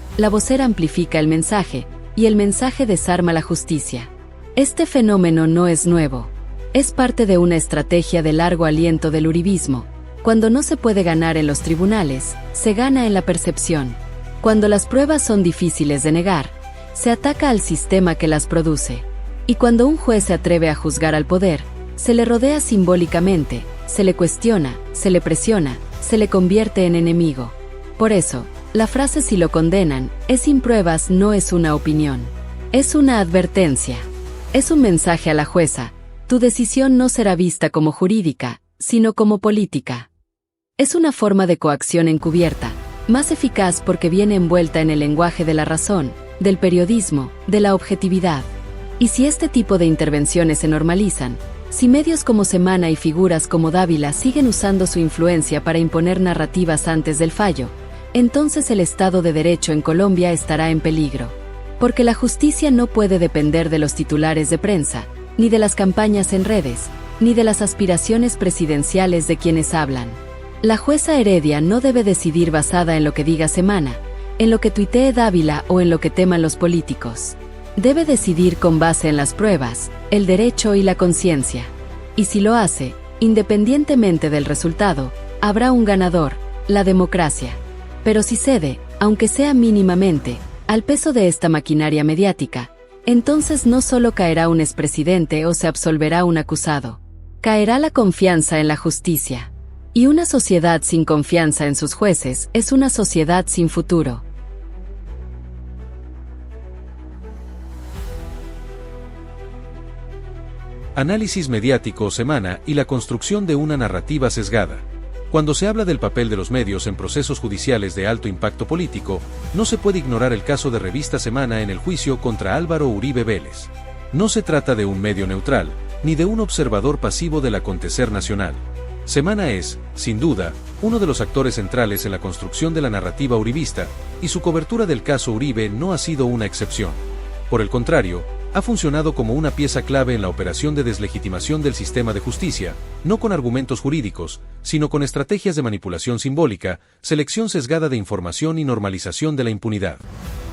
amplifica el mensaje, y el mensaje desarma la justicia. Este fenómeno no es nuevo. Es parte de una estrategia de largo aliento del uribismo. Cuando no se puede ganar en los tribunales, se gana en la percepción. Cuando las pruebas son difíciles de negar, se ataca al sistema que las produce. Y cuando un juez se atreve a juzgar al poder, se le rodea simbólicamente, se le cuestiona, se le presiona, se le convierte en enemigo. Por eso, la frase "si lo condenan" es sin pruebas, no es una opinión. Es una advertencia. Es un mensaje a la jueza: tu decisión no será vista como jurídica, sino como política. Es una forma de coacción encubierta, más eficaz porque viene envuelta en el lenguaje de la razón, del periodismo, de la objetividad. Y si este tipo de intervenciones se normalizan, si medios como Semana y figuras como Dávila siguen usando su influencia para imponer narrativas antes del fallo, entonces el Estado de Derecho en Colombia estará en peligro. Porque la justicia no puede depender de los titulares de prensa, ni de las campañas en redes, ni de las aspiraciones presidenciales de quienes hablan. La jueza Heredia no debe decidir basada en lo que diga Semana, en lo que tuitee Dávila o en lo que teman los políticos. Debe decidir con base en las pruebas, el derecho y la conciencia. Y si lo hace, independientemente del resultado, habrá un ganador: la democracia. Pero si cede, aunque sea mínimamente, al peso de esta maquinaria mediática, entonces no solo caerá un expresidente o se absolverá un acusado. Caerá la confianza en la justicia. Y una sociedad sin confianza en sus jueces es una sociedad sin futuro. Análisis mediático Semana y la construcción de una narrativa sesgada. Cuando se habla del papel de los medios en procesos judiciales de alto impacto político, no se puede ignorar el caso de Revista Semana en el juicio contra Álvaro Uribe Vélez. No se trata de un medio neutral, ni de un observador pasivo del acontecer nacional. Semana es, sin duda, uno de los actores centrales en la construcción de la narrativa uribista, y su cobertura del caso Uribe no ha sido una excepción. Por el contrario, ha funcionado como una pieza clave en la operación de deslegitimación del sistema de justicia, no con argumentos jurídicos, sino con estrategias de manipulación simbólica, selección sesgada de información y normalización de la impunidad.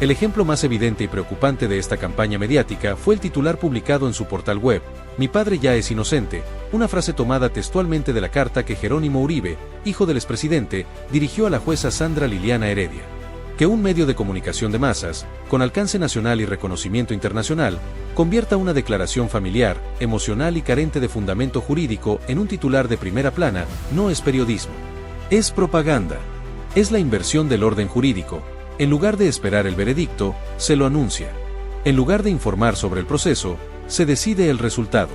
El ejemplo más evidente y preocupante de esta campaña mediática fue el titular publicado en su portal web, "Mi padre ya es inocente", una frase tomada textualmente de la carta que Jerónimo Uribe, hijo del expresidente, dirigió a la jueza Sandra Liliana Heredia. Que un medio de comunicación de masas, con alcance nacional y reconocimiento internacional, convierta una declaración familiar, emocional y carente de fundamento jurídico en un titular de primera plana, no es periodismo. Es propaganda. Es la inversión del orden jurídico. En lugar de esperar el veredicto, se lo anuncia. En lugar de informar sobre el proceso, se decide el resultado.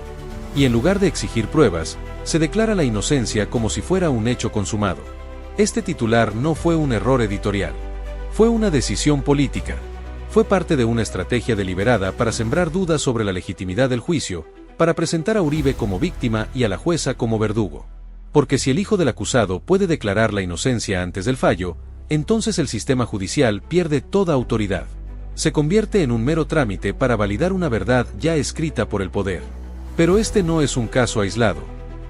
Y en lugar de exigir pruebas, se declara la inocencia como si fuera un hecho consumado. Este titular no fue un error editorial. Fue una decisión política. Fue parte de una estrategia deliberada para sembrar dudas sobre la legitimidad del juicio, para presentar a Uribe como víctima y a la jueza como verdugo. Porque si el hijo del acusado puede declarar la inocencia antes del fallo, entonces el sistema judicial pierde toda autoridad. Se convierte en un mero trámite para validar una verdad ya escrita por el poder. Pero este no es un caso aislado.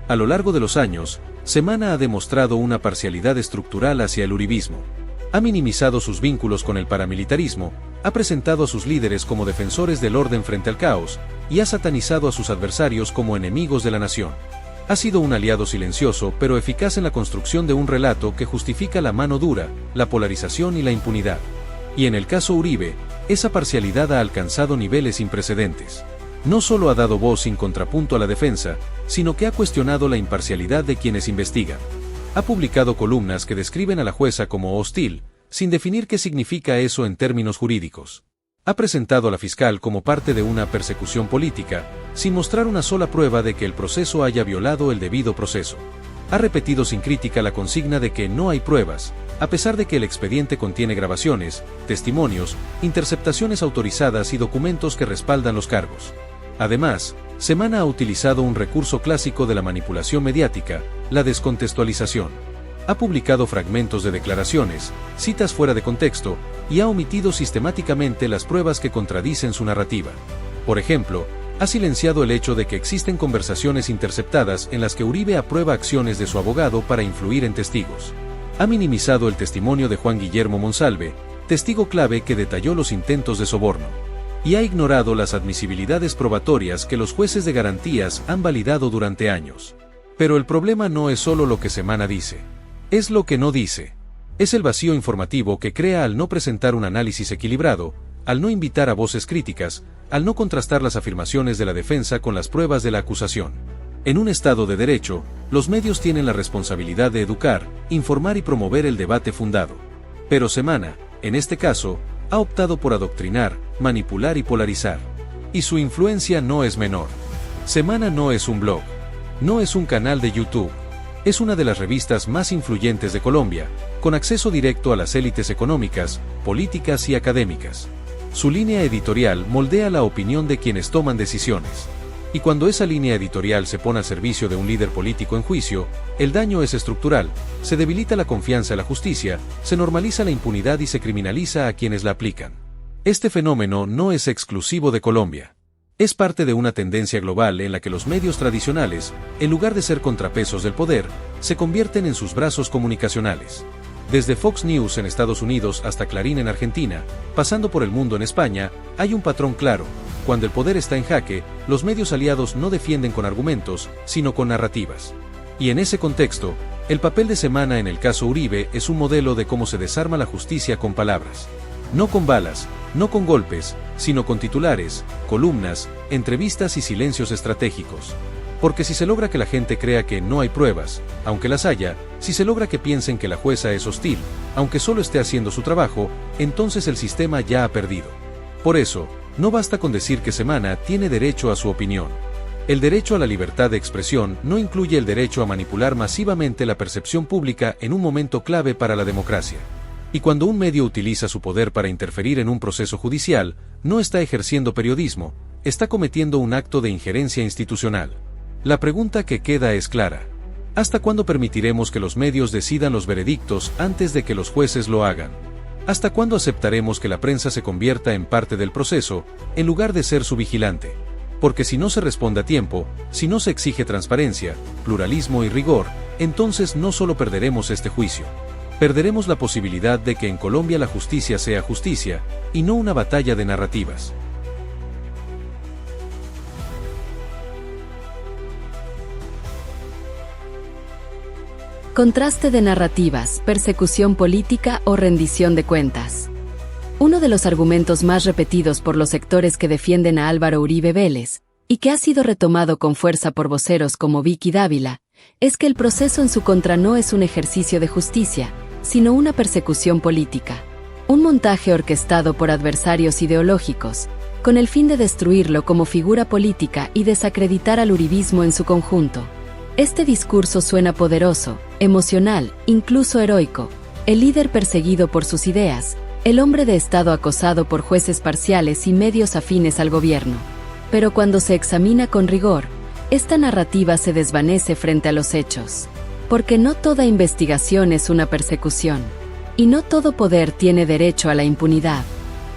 A lo largo de los años, Semana ha demostrado una parcialidad estructural hacia el uribismo. Ha minimizado sus vínculos con el paramilitarismo, ha presentado a sus líderes como defensores del orden frente al caos, y ha satanizado a sus adversarios como enemigos de la nación. Ha sido un aliado silencioso pero eficaz en la construcción de un relato que justifica la mano dura, la polarización y la impunidad. Y en el caso Uribe, esa parcialidad ha alcanzado niveles sin precedentes. No solo ha dado voz sin contrapunto a la defensa, sino que ha cuestionado la imparcialidad de quienes investigan. Ha publicado columnas que describen a la jueza como hostil, sin definir qué significa eso en términos jurídicos. Ha presentado a la fiscal como parte de una persecución política, sin mostrar una sola prueba de que el proceso haya violado el debido proceso. Ha repetido sin crítica la consigna de que no hay pruebas, a pesar de que el expediente contiene grabaciones, testimonios, interceptaciones autorizadas y documentos que respaldan los cargos. Además, Semana ha utilizado un recurso clásico de la manipulación mediática, la descontextualización. Ha publicado fragmentos de declaraciones, citas fuera de contexto, y ha omitido sistemáticamente las pruebas que contradicen su narrativa. Por ejemplo, ha silenciado el hecho de que existen conversaciones interceptadas en las que Uribe aprueba acciones de su abogado para influir en testigos. Ha minimizado el testimonio de Juan Guillermo Monsalve, testigo clave que detalló los intentos de soborno. Y ha ignorado las admisibilidades probatorias que los jueces de garantías han validado durante años. Pero el problema no es solo lo que Semana dice. Es lo que no dice. Es el vacío informativo que crea al no presentar un análisis equilibrado, al no invitar a voces críticas, al no contrastar las afirmaciones de la defensa con las pruebas de la acusación. En un Estado de Derecho, los medios tienen la responsabilidad de educar, informar y promover el debate fundado. Pero Semana, en este caso, ha optado por adoctrinar, manipular y polarizar. Y su influencia no es menor. Semana no es un blog. No es un canal de YouTube. Es una de las revistas más influyentes de Colombia, con acceso directo a las élites económicas, políticas y académicas. Su línea editorial moldea la opinión de quienes toman decisiones. Y cuando esa línea editorial se pone al servicio de un líder político en juicio, el daño es estructural, se debilita la confianza en la justicia, se normaliza la impunidad y se criminaliza a quienes la aplican. Este fenómeno no es exclusivo de Colombia. Es parte de una tendencia global en la que los medios tradicionales, en lugar de ser contrapesos del poder, se convierten en sus brazos comunicacionales. Desde Fox News en Estados Unidos hasta Clarín en Argentina, pasando por El Mundo en España, hay un patrón claro. Cuando el poder está en jaque, los medios aliados no defienden con argumentos, sino con narrativas. Y en ese contexto, el papel de Semana en el caso Uribe es un modelo de cómo se desarma la justicia con palabras. No con balas, no con golpes, sino con titulares, columnas, entrevistas y silencios estratégicos. Porque si se logra que la gente crea que no hay pruebas, aunque las haya, si se logra que piensen que la jueza es hostil, aunque solo esté haciendo su trabajo, entonces el sistema ya ha perdido. Por eso, no basta con decir que Semana tiene derecho a su opinión. El derecho a la libertad de expresión no incluye el derecho a manipular masivamente la percepción pública en un momento clave para la democracia. Y cuando un medio utiliza su poder para interferir en un proceso judicial, no está ejerciendo periodismo, está cometiendo un acto de injerencia institucional. La pregunta que queda es clara. ¿Hasta cuándo permitiremos que los medios decidan los veredictos antes de que los jueces lo hagan? ¿Hasta cuándo aceptaremos que la prensa se convierta en parte del proceso, en lugar de ser su vigilante? Porque si no se responde a tiempo, si no se exige transparencia, pluralismo y rigor, entonces no solo perderemos este juicio. Perderemos la posibilidad de que en Colombia la justicia sea justicia, y no una batalla de narrativas. Contraste de narrativas, persecución política o rendición de cuentas. Uno de los argumentos más repetidos por los sectores que defienden a Álvaro Uribe Vélez, y que ha sido retomado con fuerza por voceros como Vicky Dávila, es que el proceso en su contra no es un ejercicio de justicia, sino una persecución política. Un montaje orquestado por adversarios ideológicos, con el fin de destruirlo como figura política y desacreditar al uribismo en su conjunto. Este discurso suena poderoso, emocional, incluso heroico. El líder perseguido por sus ideas, el hombre de Estado acosado por jueces parciales y medios afines al gobierno. Pero cuando se examina con rigor, esta narrativa se desvanece frente a los hechos. Porque no toda investigación es una persecución. Y no todo poder tiene derecho a la impunidad.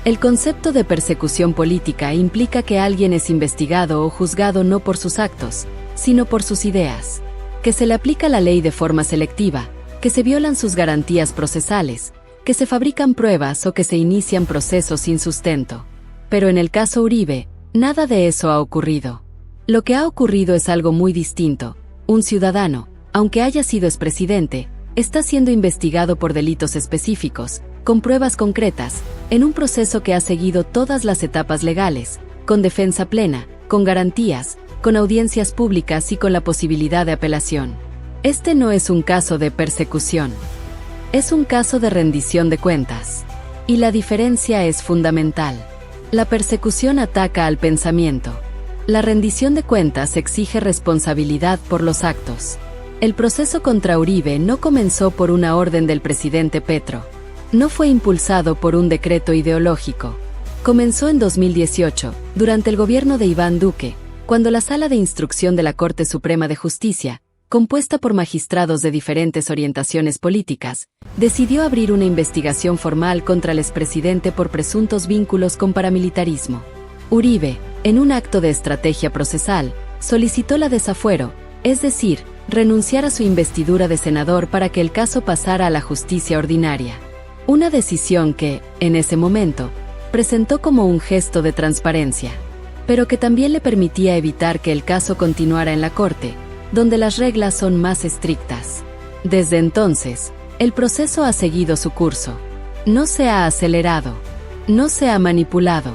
El concepto de persecución política implica que alguien es investigado o juzgado no por sus actos, sino por sus ideas. Que se le aplica la ley de forma selectiva, que se violan sus garantías procesales, que se fabrican pruebas o que se inician procesos sin sustento. Pero en el caso Uribe, nada de eso ha ocurrido. Lo que ha ocurrido es algo muy distinto. Un ciudadano, aunque haya sido expresidente, está siendo investigado por delitos específicos, con pruebas concretas, en un proceso que ha seguido todas las etapas legales, con defensa plena, con garantías, con audiencias públicas y con la posibilidad de apelación. Este no es un caso de persecución. Es un caso de rendición de cuentas. Y la diferencia es fundamental. La persecución ataca al pensamiento. La rendición de cuentas exige responsabilidad por los actos. El proceso contra Uribe no comenzó por una orden del presidente Petro. No fue impulsado por un decreto ideológico. Comenzó en 2018, durante el gobierno de Iván Duque, cuando la Sala de Instrucción de la Corte Suprema de Justicia, compuesta por magistrados de diferentes orientaciones políticas, decidió abrir una investigación formal contra el expresidente por presuntos vínculos con paramilitarismo. Uribe, en un acto de estrategia procesal, solicitó la desafuero, es decir, renunciar a su investidura de senador para que el caso pasara a la justicia ordinaria. Una decisión que, en ese momento, presentó como un gesto de transparencia, pero que también le permitía evitar que el caso continuara en la Corte, donde las reglas son más estrictas. Desde entonces, el proceso ha seguido su curso. No se ha acelerado. No se ha manipulado.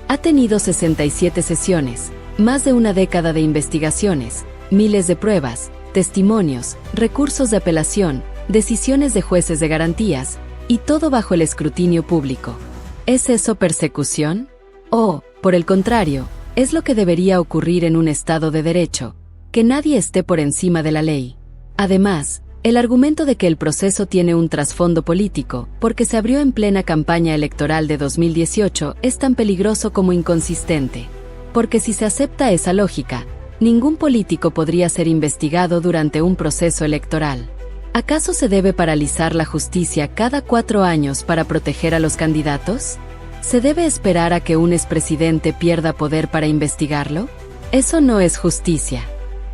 Ha tenido 67 sesiones, más de una década de investigaciones, miles de pruebas, testimonios, recursos de apelación, decisiones de jueces de garantías, y todo bajo el escrutinio público. ¿Es eso persecución? O, por el contrario, es lo que debería ocurrir en un Estado de Derecho, que nadie esté por encima de la ley. Además, el argumento de que el proceso tiene un trasfondo político, porque se abrió en plena campaña electoral de 2018, es tan peligroso como inconsistente. Porque si se acepta esa lógica, ningún político podría ser investigado durante un proceso electoral. ¿Acaso se debe paralizar la justicia cada 4 años para proteger a los candidatos? ¿Se debe esperar a que un expresidente pierda poder para investigarlo? Eso no es justicia.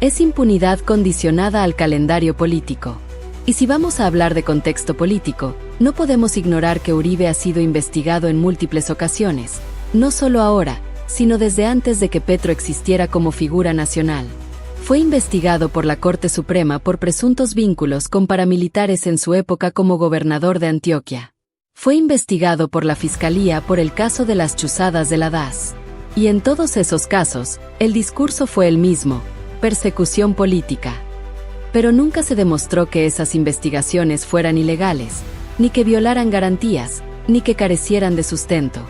Es impunidad condicionada al calendario político. Y si vamos a hablar de contexto político, no podemos ignorar que Uribe ha sido investigado en múltiples ocasiones, no solo ahora, sino desde antes de que Petro existiera como figura nacional. Fue investigado por la Corte Suprema por presuntos vínculos con paramilitares en su época como gobernador de Antioquia. Fue investigado por la Fiscalía por el caso de las chuzadas de la DAS. Y en todos esos casos, el discurso fue el mismo: persecución política. Pero nunca se demostró que esas investigaciones fueran ilegales, ni que violaran garantías, ni que carecieran de sustento.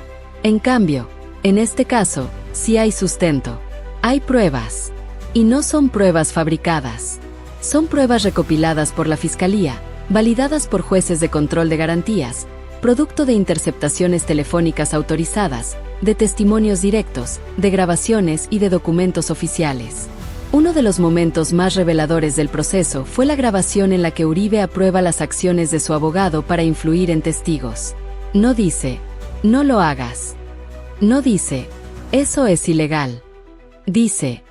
En cambio, en este caso, sí hay sustento. Hay pruebas. Y no son pruebas fabricadas. Son pruebas recopiladas por la Fiscalía, validadas por jueces de control de garantías, producto de interceptaciones telefónicas autorizadas, de testimonios directos, de grabaciones y de documentos oficiales. Uno de los momentos más reveladores del proceso fue la grabación en la que Uribe aprueba las acciones de su abogado para influir en testigos. No dice, no lo hagas. No dice, eso es ilegal. Dice,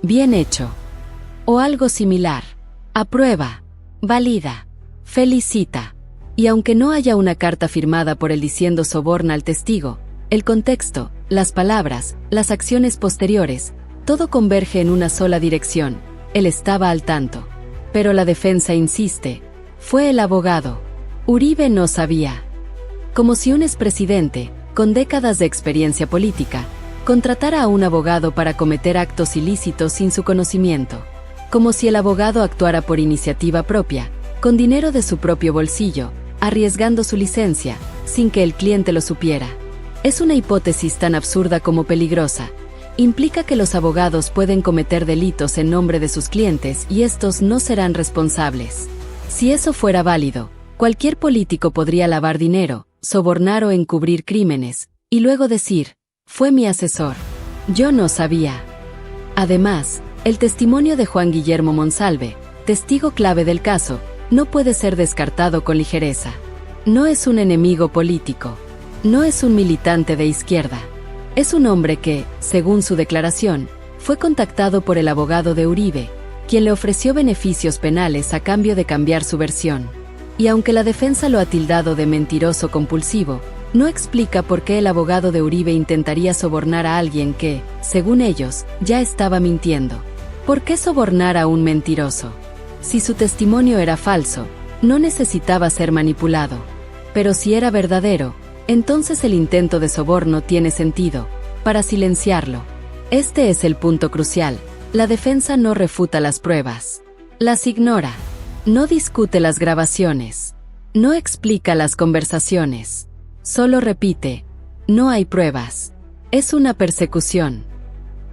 bien hecho. O algo similar. Aprueba. Valida. Felicita. Y aunque no haya una carta firmada por él diciendo soborna al testigo, el contexto, las palabras, las acciones posteriores, todo converge en una sola dirección. Él estaba al tanto. Pero la defensa insiste. Fue el abogado. Uribe no sabía. Como si un expresidente, con décadas de experiencia política, contratara a un abogado para cometer actos ilícitos sin su conocimiento. Como si el abogado actuara por iniciativa propia, con dinero de su propio bolsillo, arriesgando su licencia, sin que el cliente lo supiera. Es una hipótesis tan absurda como peligrosa. Implica que los abogados pueden cometer delitos en nombre de sus clientes y estos no serán responsables. Si eso fuera válido, cualquier político podría lavar dinero, sobornar o encubrir crímenes, y luego decir, fue mi asesor. Yo no sabía. Además, el testimonio de Juan Guillermo Monsalve, testigo clave del caso, no puede ser descartado con ligereza. No es un enemigo político. No es un militante de izquierda. Es un hombre que, según su declaración, fue contactado por el abogado de Uribe, quien le ofreció beneficios penales a cambio de cambiar su versión. Y aunque la defensa lo ha tildado de mentiroso compulsivo, no explica por qué el abogado de Uribe intentaría sobornar a alguien que, según ellos, ya estaba mintiendo. ¿Por qué sobornar a un mentiroso? Si su testimonio era falso, no necesitaba ser manipulado. Pero si era verdadero, entonces el intento de soborno tiene sentido, para silenciarlo. Este es el punto crucial. La defensa no refuta las pruebas. Las ignora. No discute las grabaciones. No explica las conversaciones. Solo repite, no hay pruebas. Es una persecución.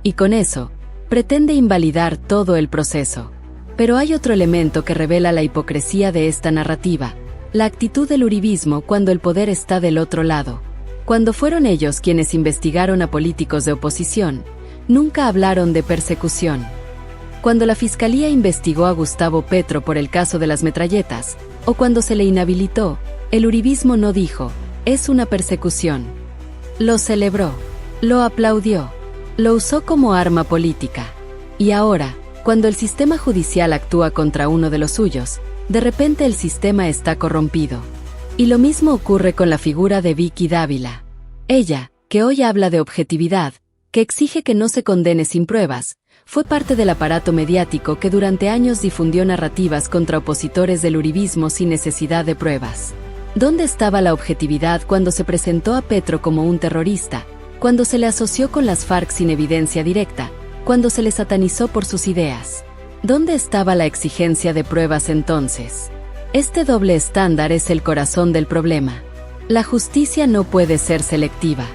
Y con eso, pretende invalidar todo el proceso. Pero hay otro elemento que revela la hipocresía de esta narrativa. La actitud del uribismo cuando el poder está del otro lado. Cuando fueron ellos quienes investigaron a políticos de oposición, nunca hablaron de persecución. Cuando la Fiscalía investigó a Gustavo Petro por el caso de las metralletas, o cuando se le inhabilitó, el uribismo no dijo, es una persecución. Lo celebró, lo aplaudió, lo usó como arma política. Y ahora, cuando el sistema judicial actúa contra uno de los suyos, de repente el sistema está corrompido. Y lo mismo ocurre con la figura de Vicky Dávila. Ella, que hoy habla de objetividad, que exige que no se condene sin pruebas, fue parte del aparato mediático que durante años difundió narrativas contra opositores del uribismo sin necesidad de pruebas. ¿Dónde estaba la objetividad cuando se presentó a Petro como un terrorista, cuando se le asoció con las FARC sin evidencia directa, cuando se le satanizó por sus ideas? ¿Dónde estaba la exigencia de pruebas entonces? Este doble estándar es el corazón del problema. La justicia no puede ser selectiva.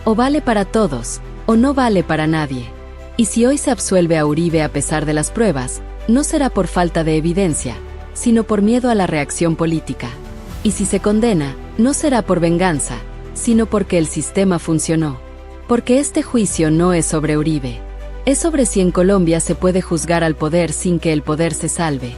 O vale para todos, o no vale para nadie. Y si hoy se absuelve a Uribe a pesar de las pruebas, no será por falta de evidencia, sino por miedo a la reacción política. Y si se condena, no será por venganza, sino porque el sistema funcionó. Porque este juicio no es sobre Uribe. Es sobre si en Colombia se puede juzgar al poder sin que el poder se salve.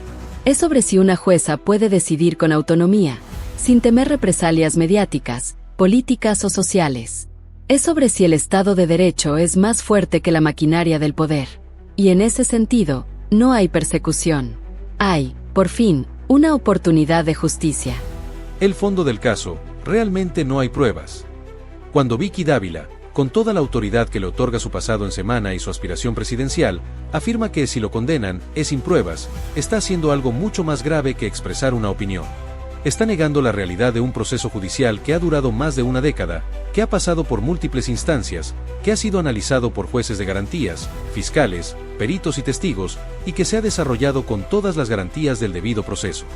Es sobre si una jueza puede decidir con autonomía, sin temer represalias mediáticas, políticas o sociales. Es sobre si el Estado de Derecho es más fuerte que la maquinaria del poder. Y en ese sentido, no hay persecución. Hay, por fin, una oportunidad de justicia. El fondo del caso, realmente no hay pruebas. Cuando Vicky Dávila, con toda la autoridad que le otorga su pasado en Semana y su aspiración presidencial, afirma que si lo condenan, es sin pruebas, está haciendo algo mucho más grave que expresar una opinión. Está negando la realidad de un proceso judicial que ha durado más de una década, que ha pasado por múltiples instancias, que ha sido analizado por jueces de garantías, fiscales, peritos y testigos, y que se ha desarrollado con todas las garantías del debido proceso.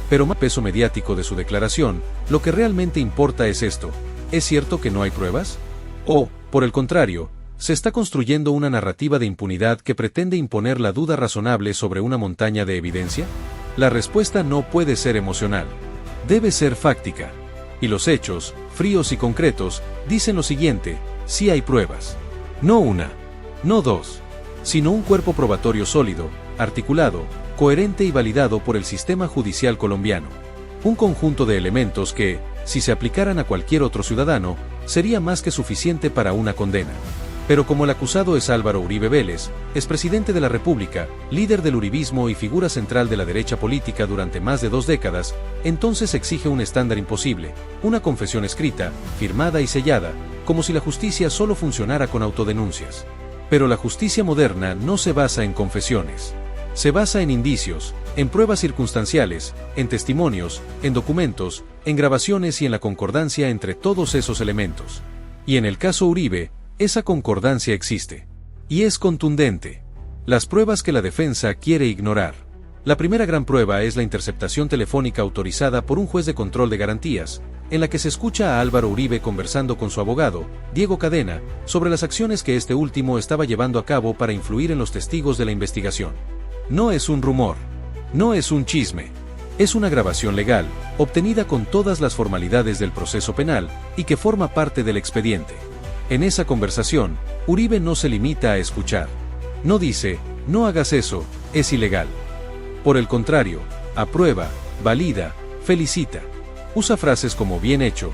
Pero más peso mediático de su declaración, lo que realmente importa es esto: ¿es cierto que no hay pruebas? O, por el contrario, ¿Se está construyendo una narrativa de impunidad que pretende imponer la duda razonable sobre una montaña de evidencia? La respuesta no puede ser emocional. Debe ser fáctica. Y los hechos, fríos y concretos, dicen lo siguiente: sí hay pruebas. No una, no dos, sino un cuerpo probatorio sólido, articulado, coherente y validado por el sistema judicial colombiano. Un conjunto de elementos que, si se aplicaran a cualquier otro ciudadano, sería más que suficiente para una condena. Pero como el acusado es Álvaro Uribe Vélez, expresidente de la República, líder del uribismo y figura central de la derecha política durante más de 2 décadas, entonces exige un estándar imposible, una confesión escrita, firmada y sellada, como si la justicia solo funcionara con autodenuncias. Pero la justicia moderna no se basa en confesiones. Se basa en indicios, en pruebas circunstanciales, en testimonios, en documentos, en grabaciones y en la concordancia entre todos esos elementos. Y en el caso Uribe, esa concordancia existe. Y es contundente. Las pruebas que la defensa quiere ignorar. La primera gran prueba es la interceptación telefónica autorizada por un juez de control de garantías, en la que se escucha a Álvaro Uribe conversando con su abogado, Diego Cadena, sobre las acciones que este último estaba llevando a cabo para influir en los testigos de la investigación. No es un rumor. No es un chisme. Es una grabación legal, obtenida con todas las formalidades del proceso penal, y que forma parte del expediente. En esa conversación, Uribe no se limita a escuchar. No dice, no hagas eso, es ilegal. Por el contrario, aprueba, valida, felicita. Usa frases como bien hecho,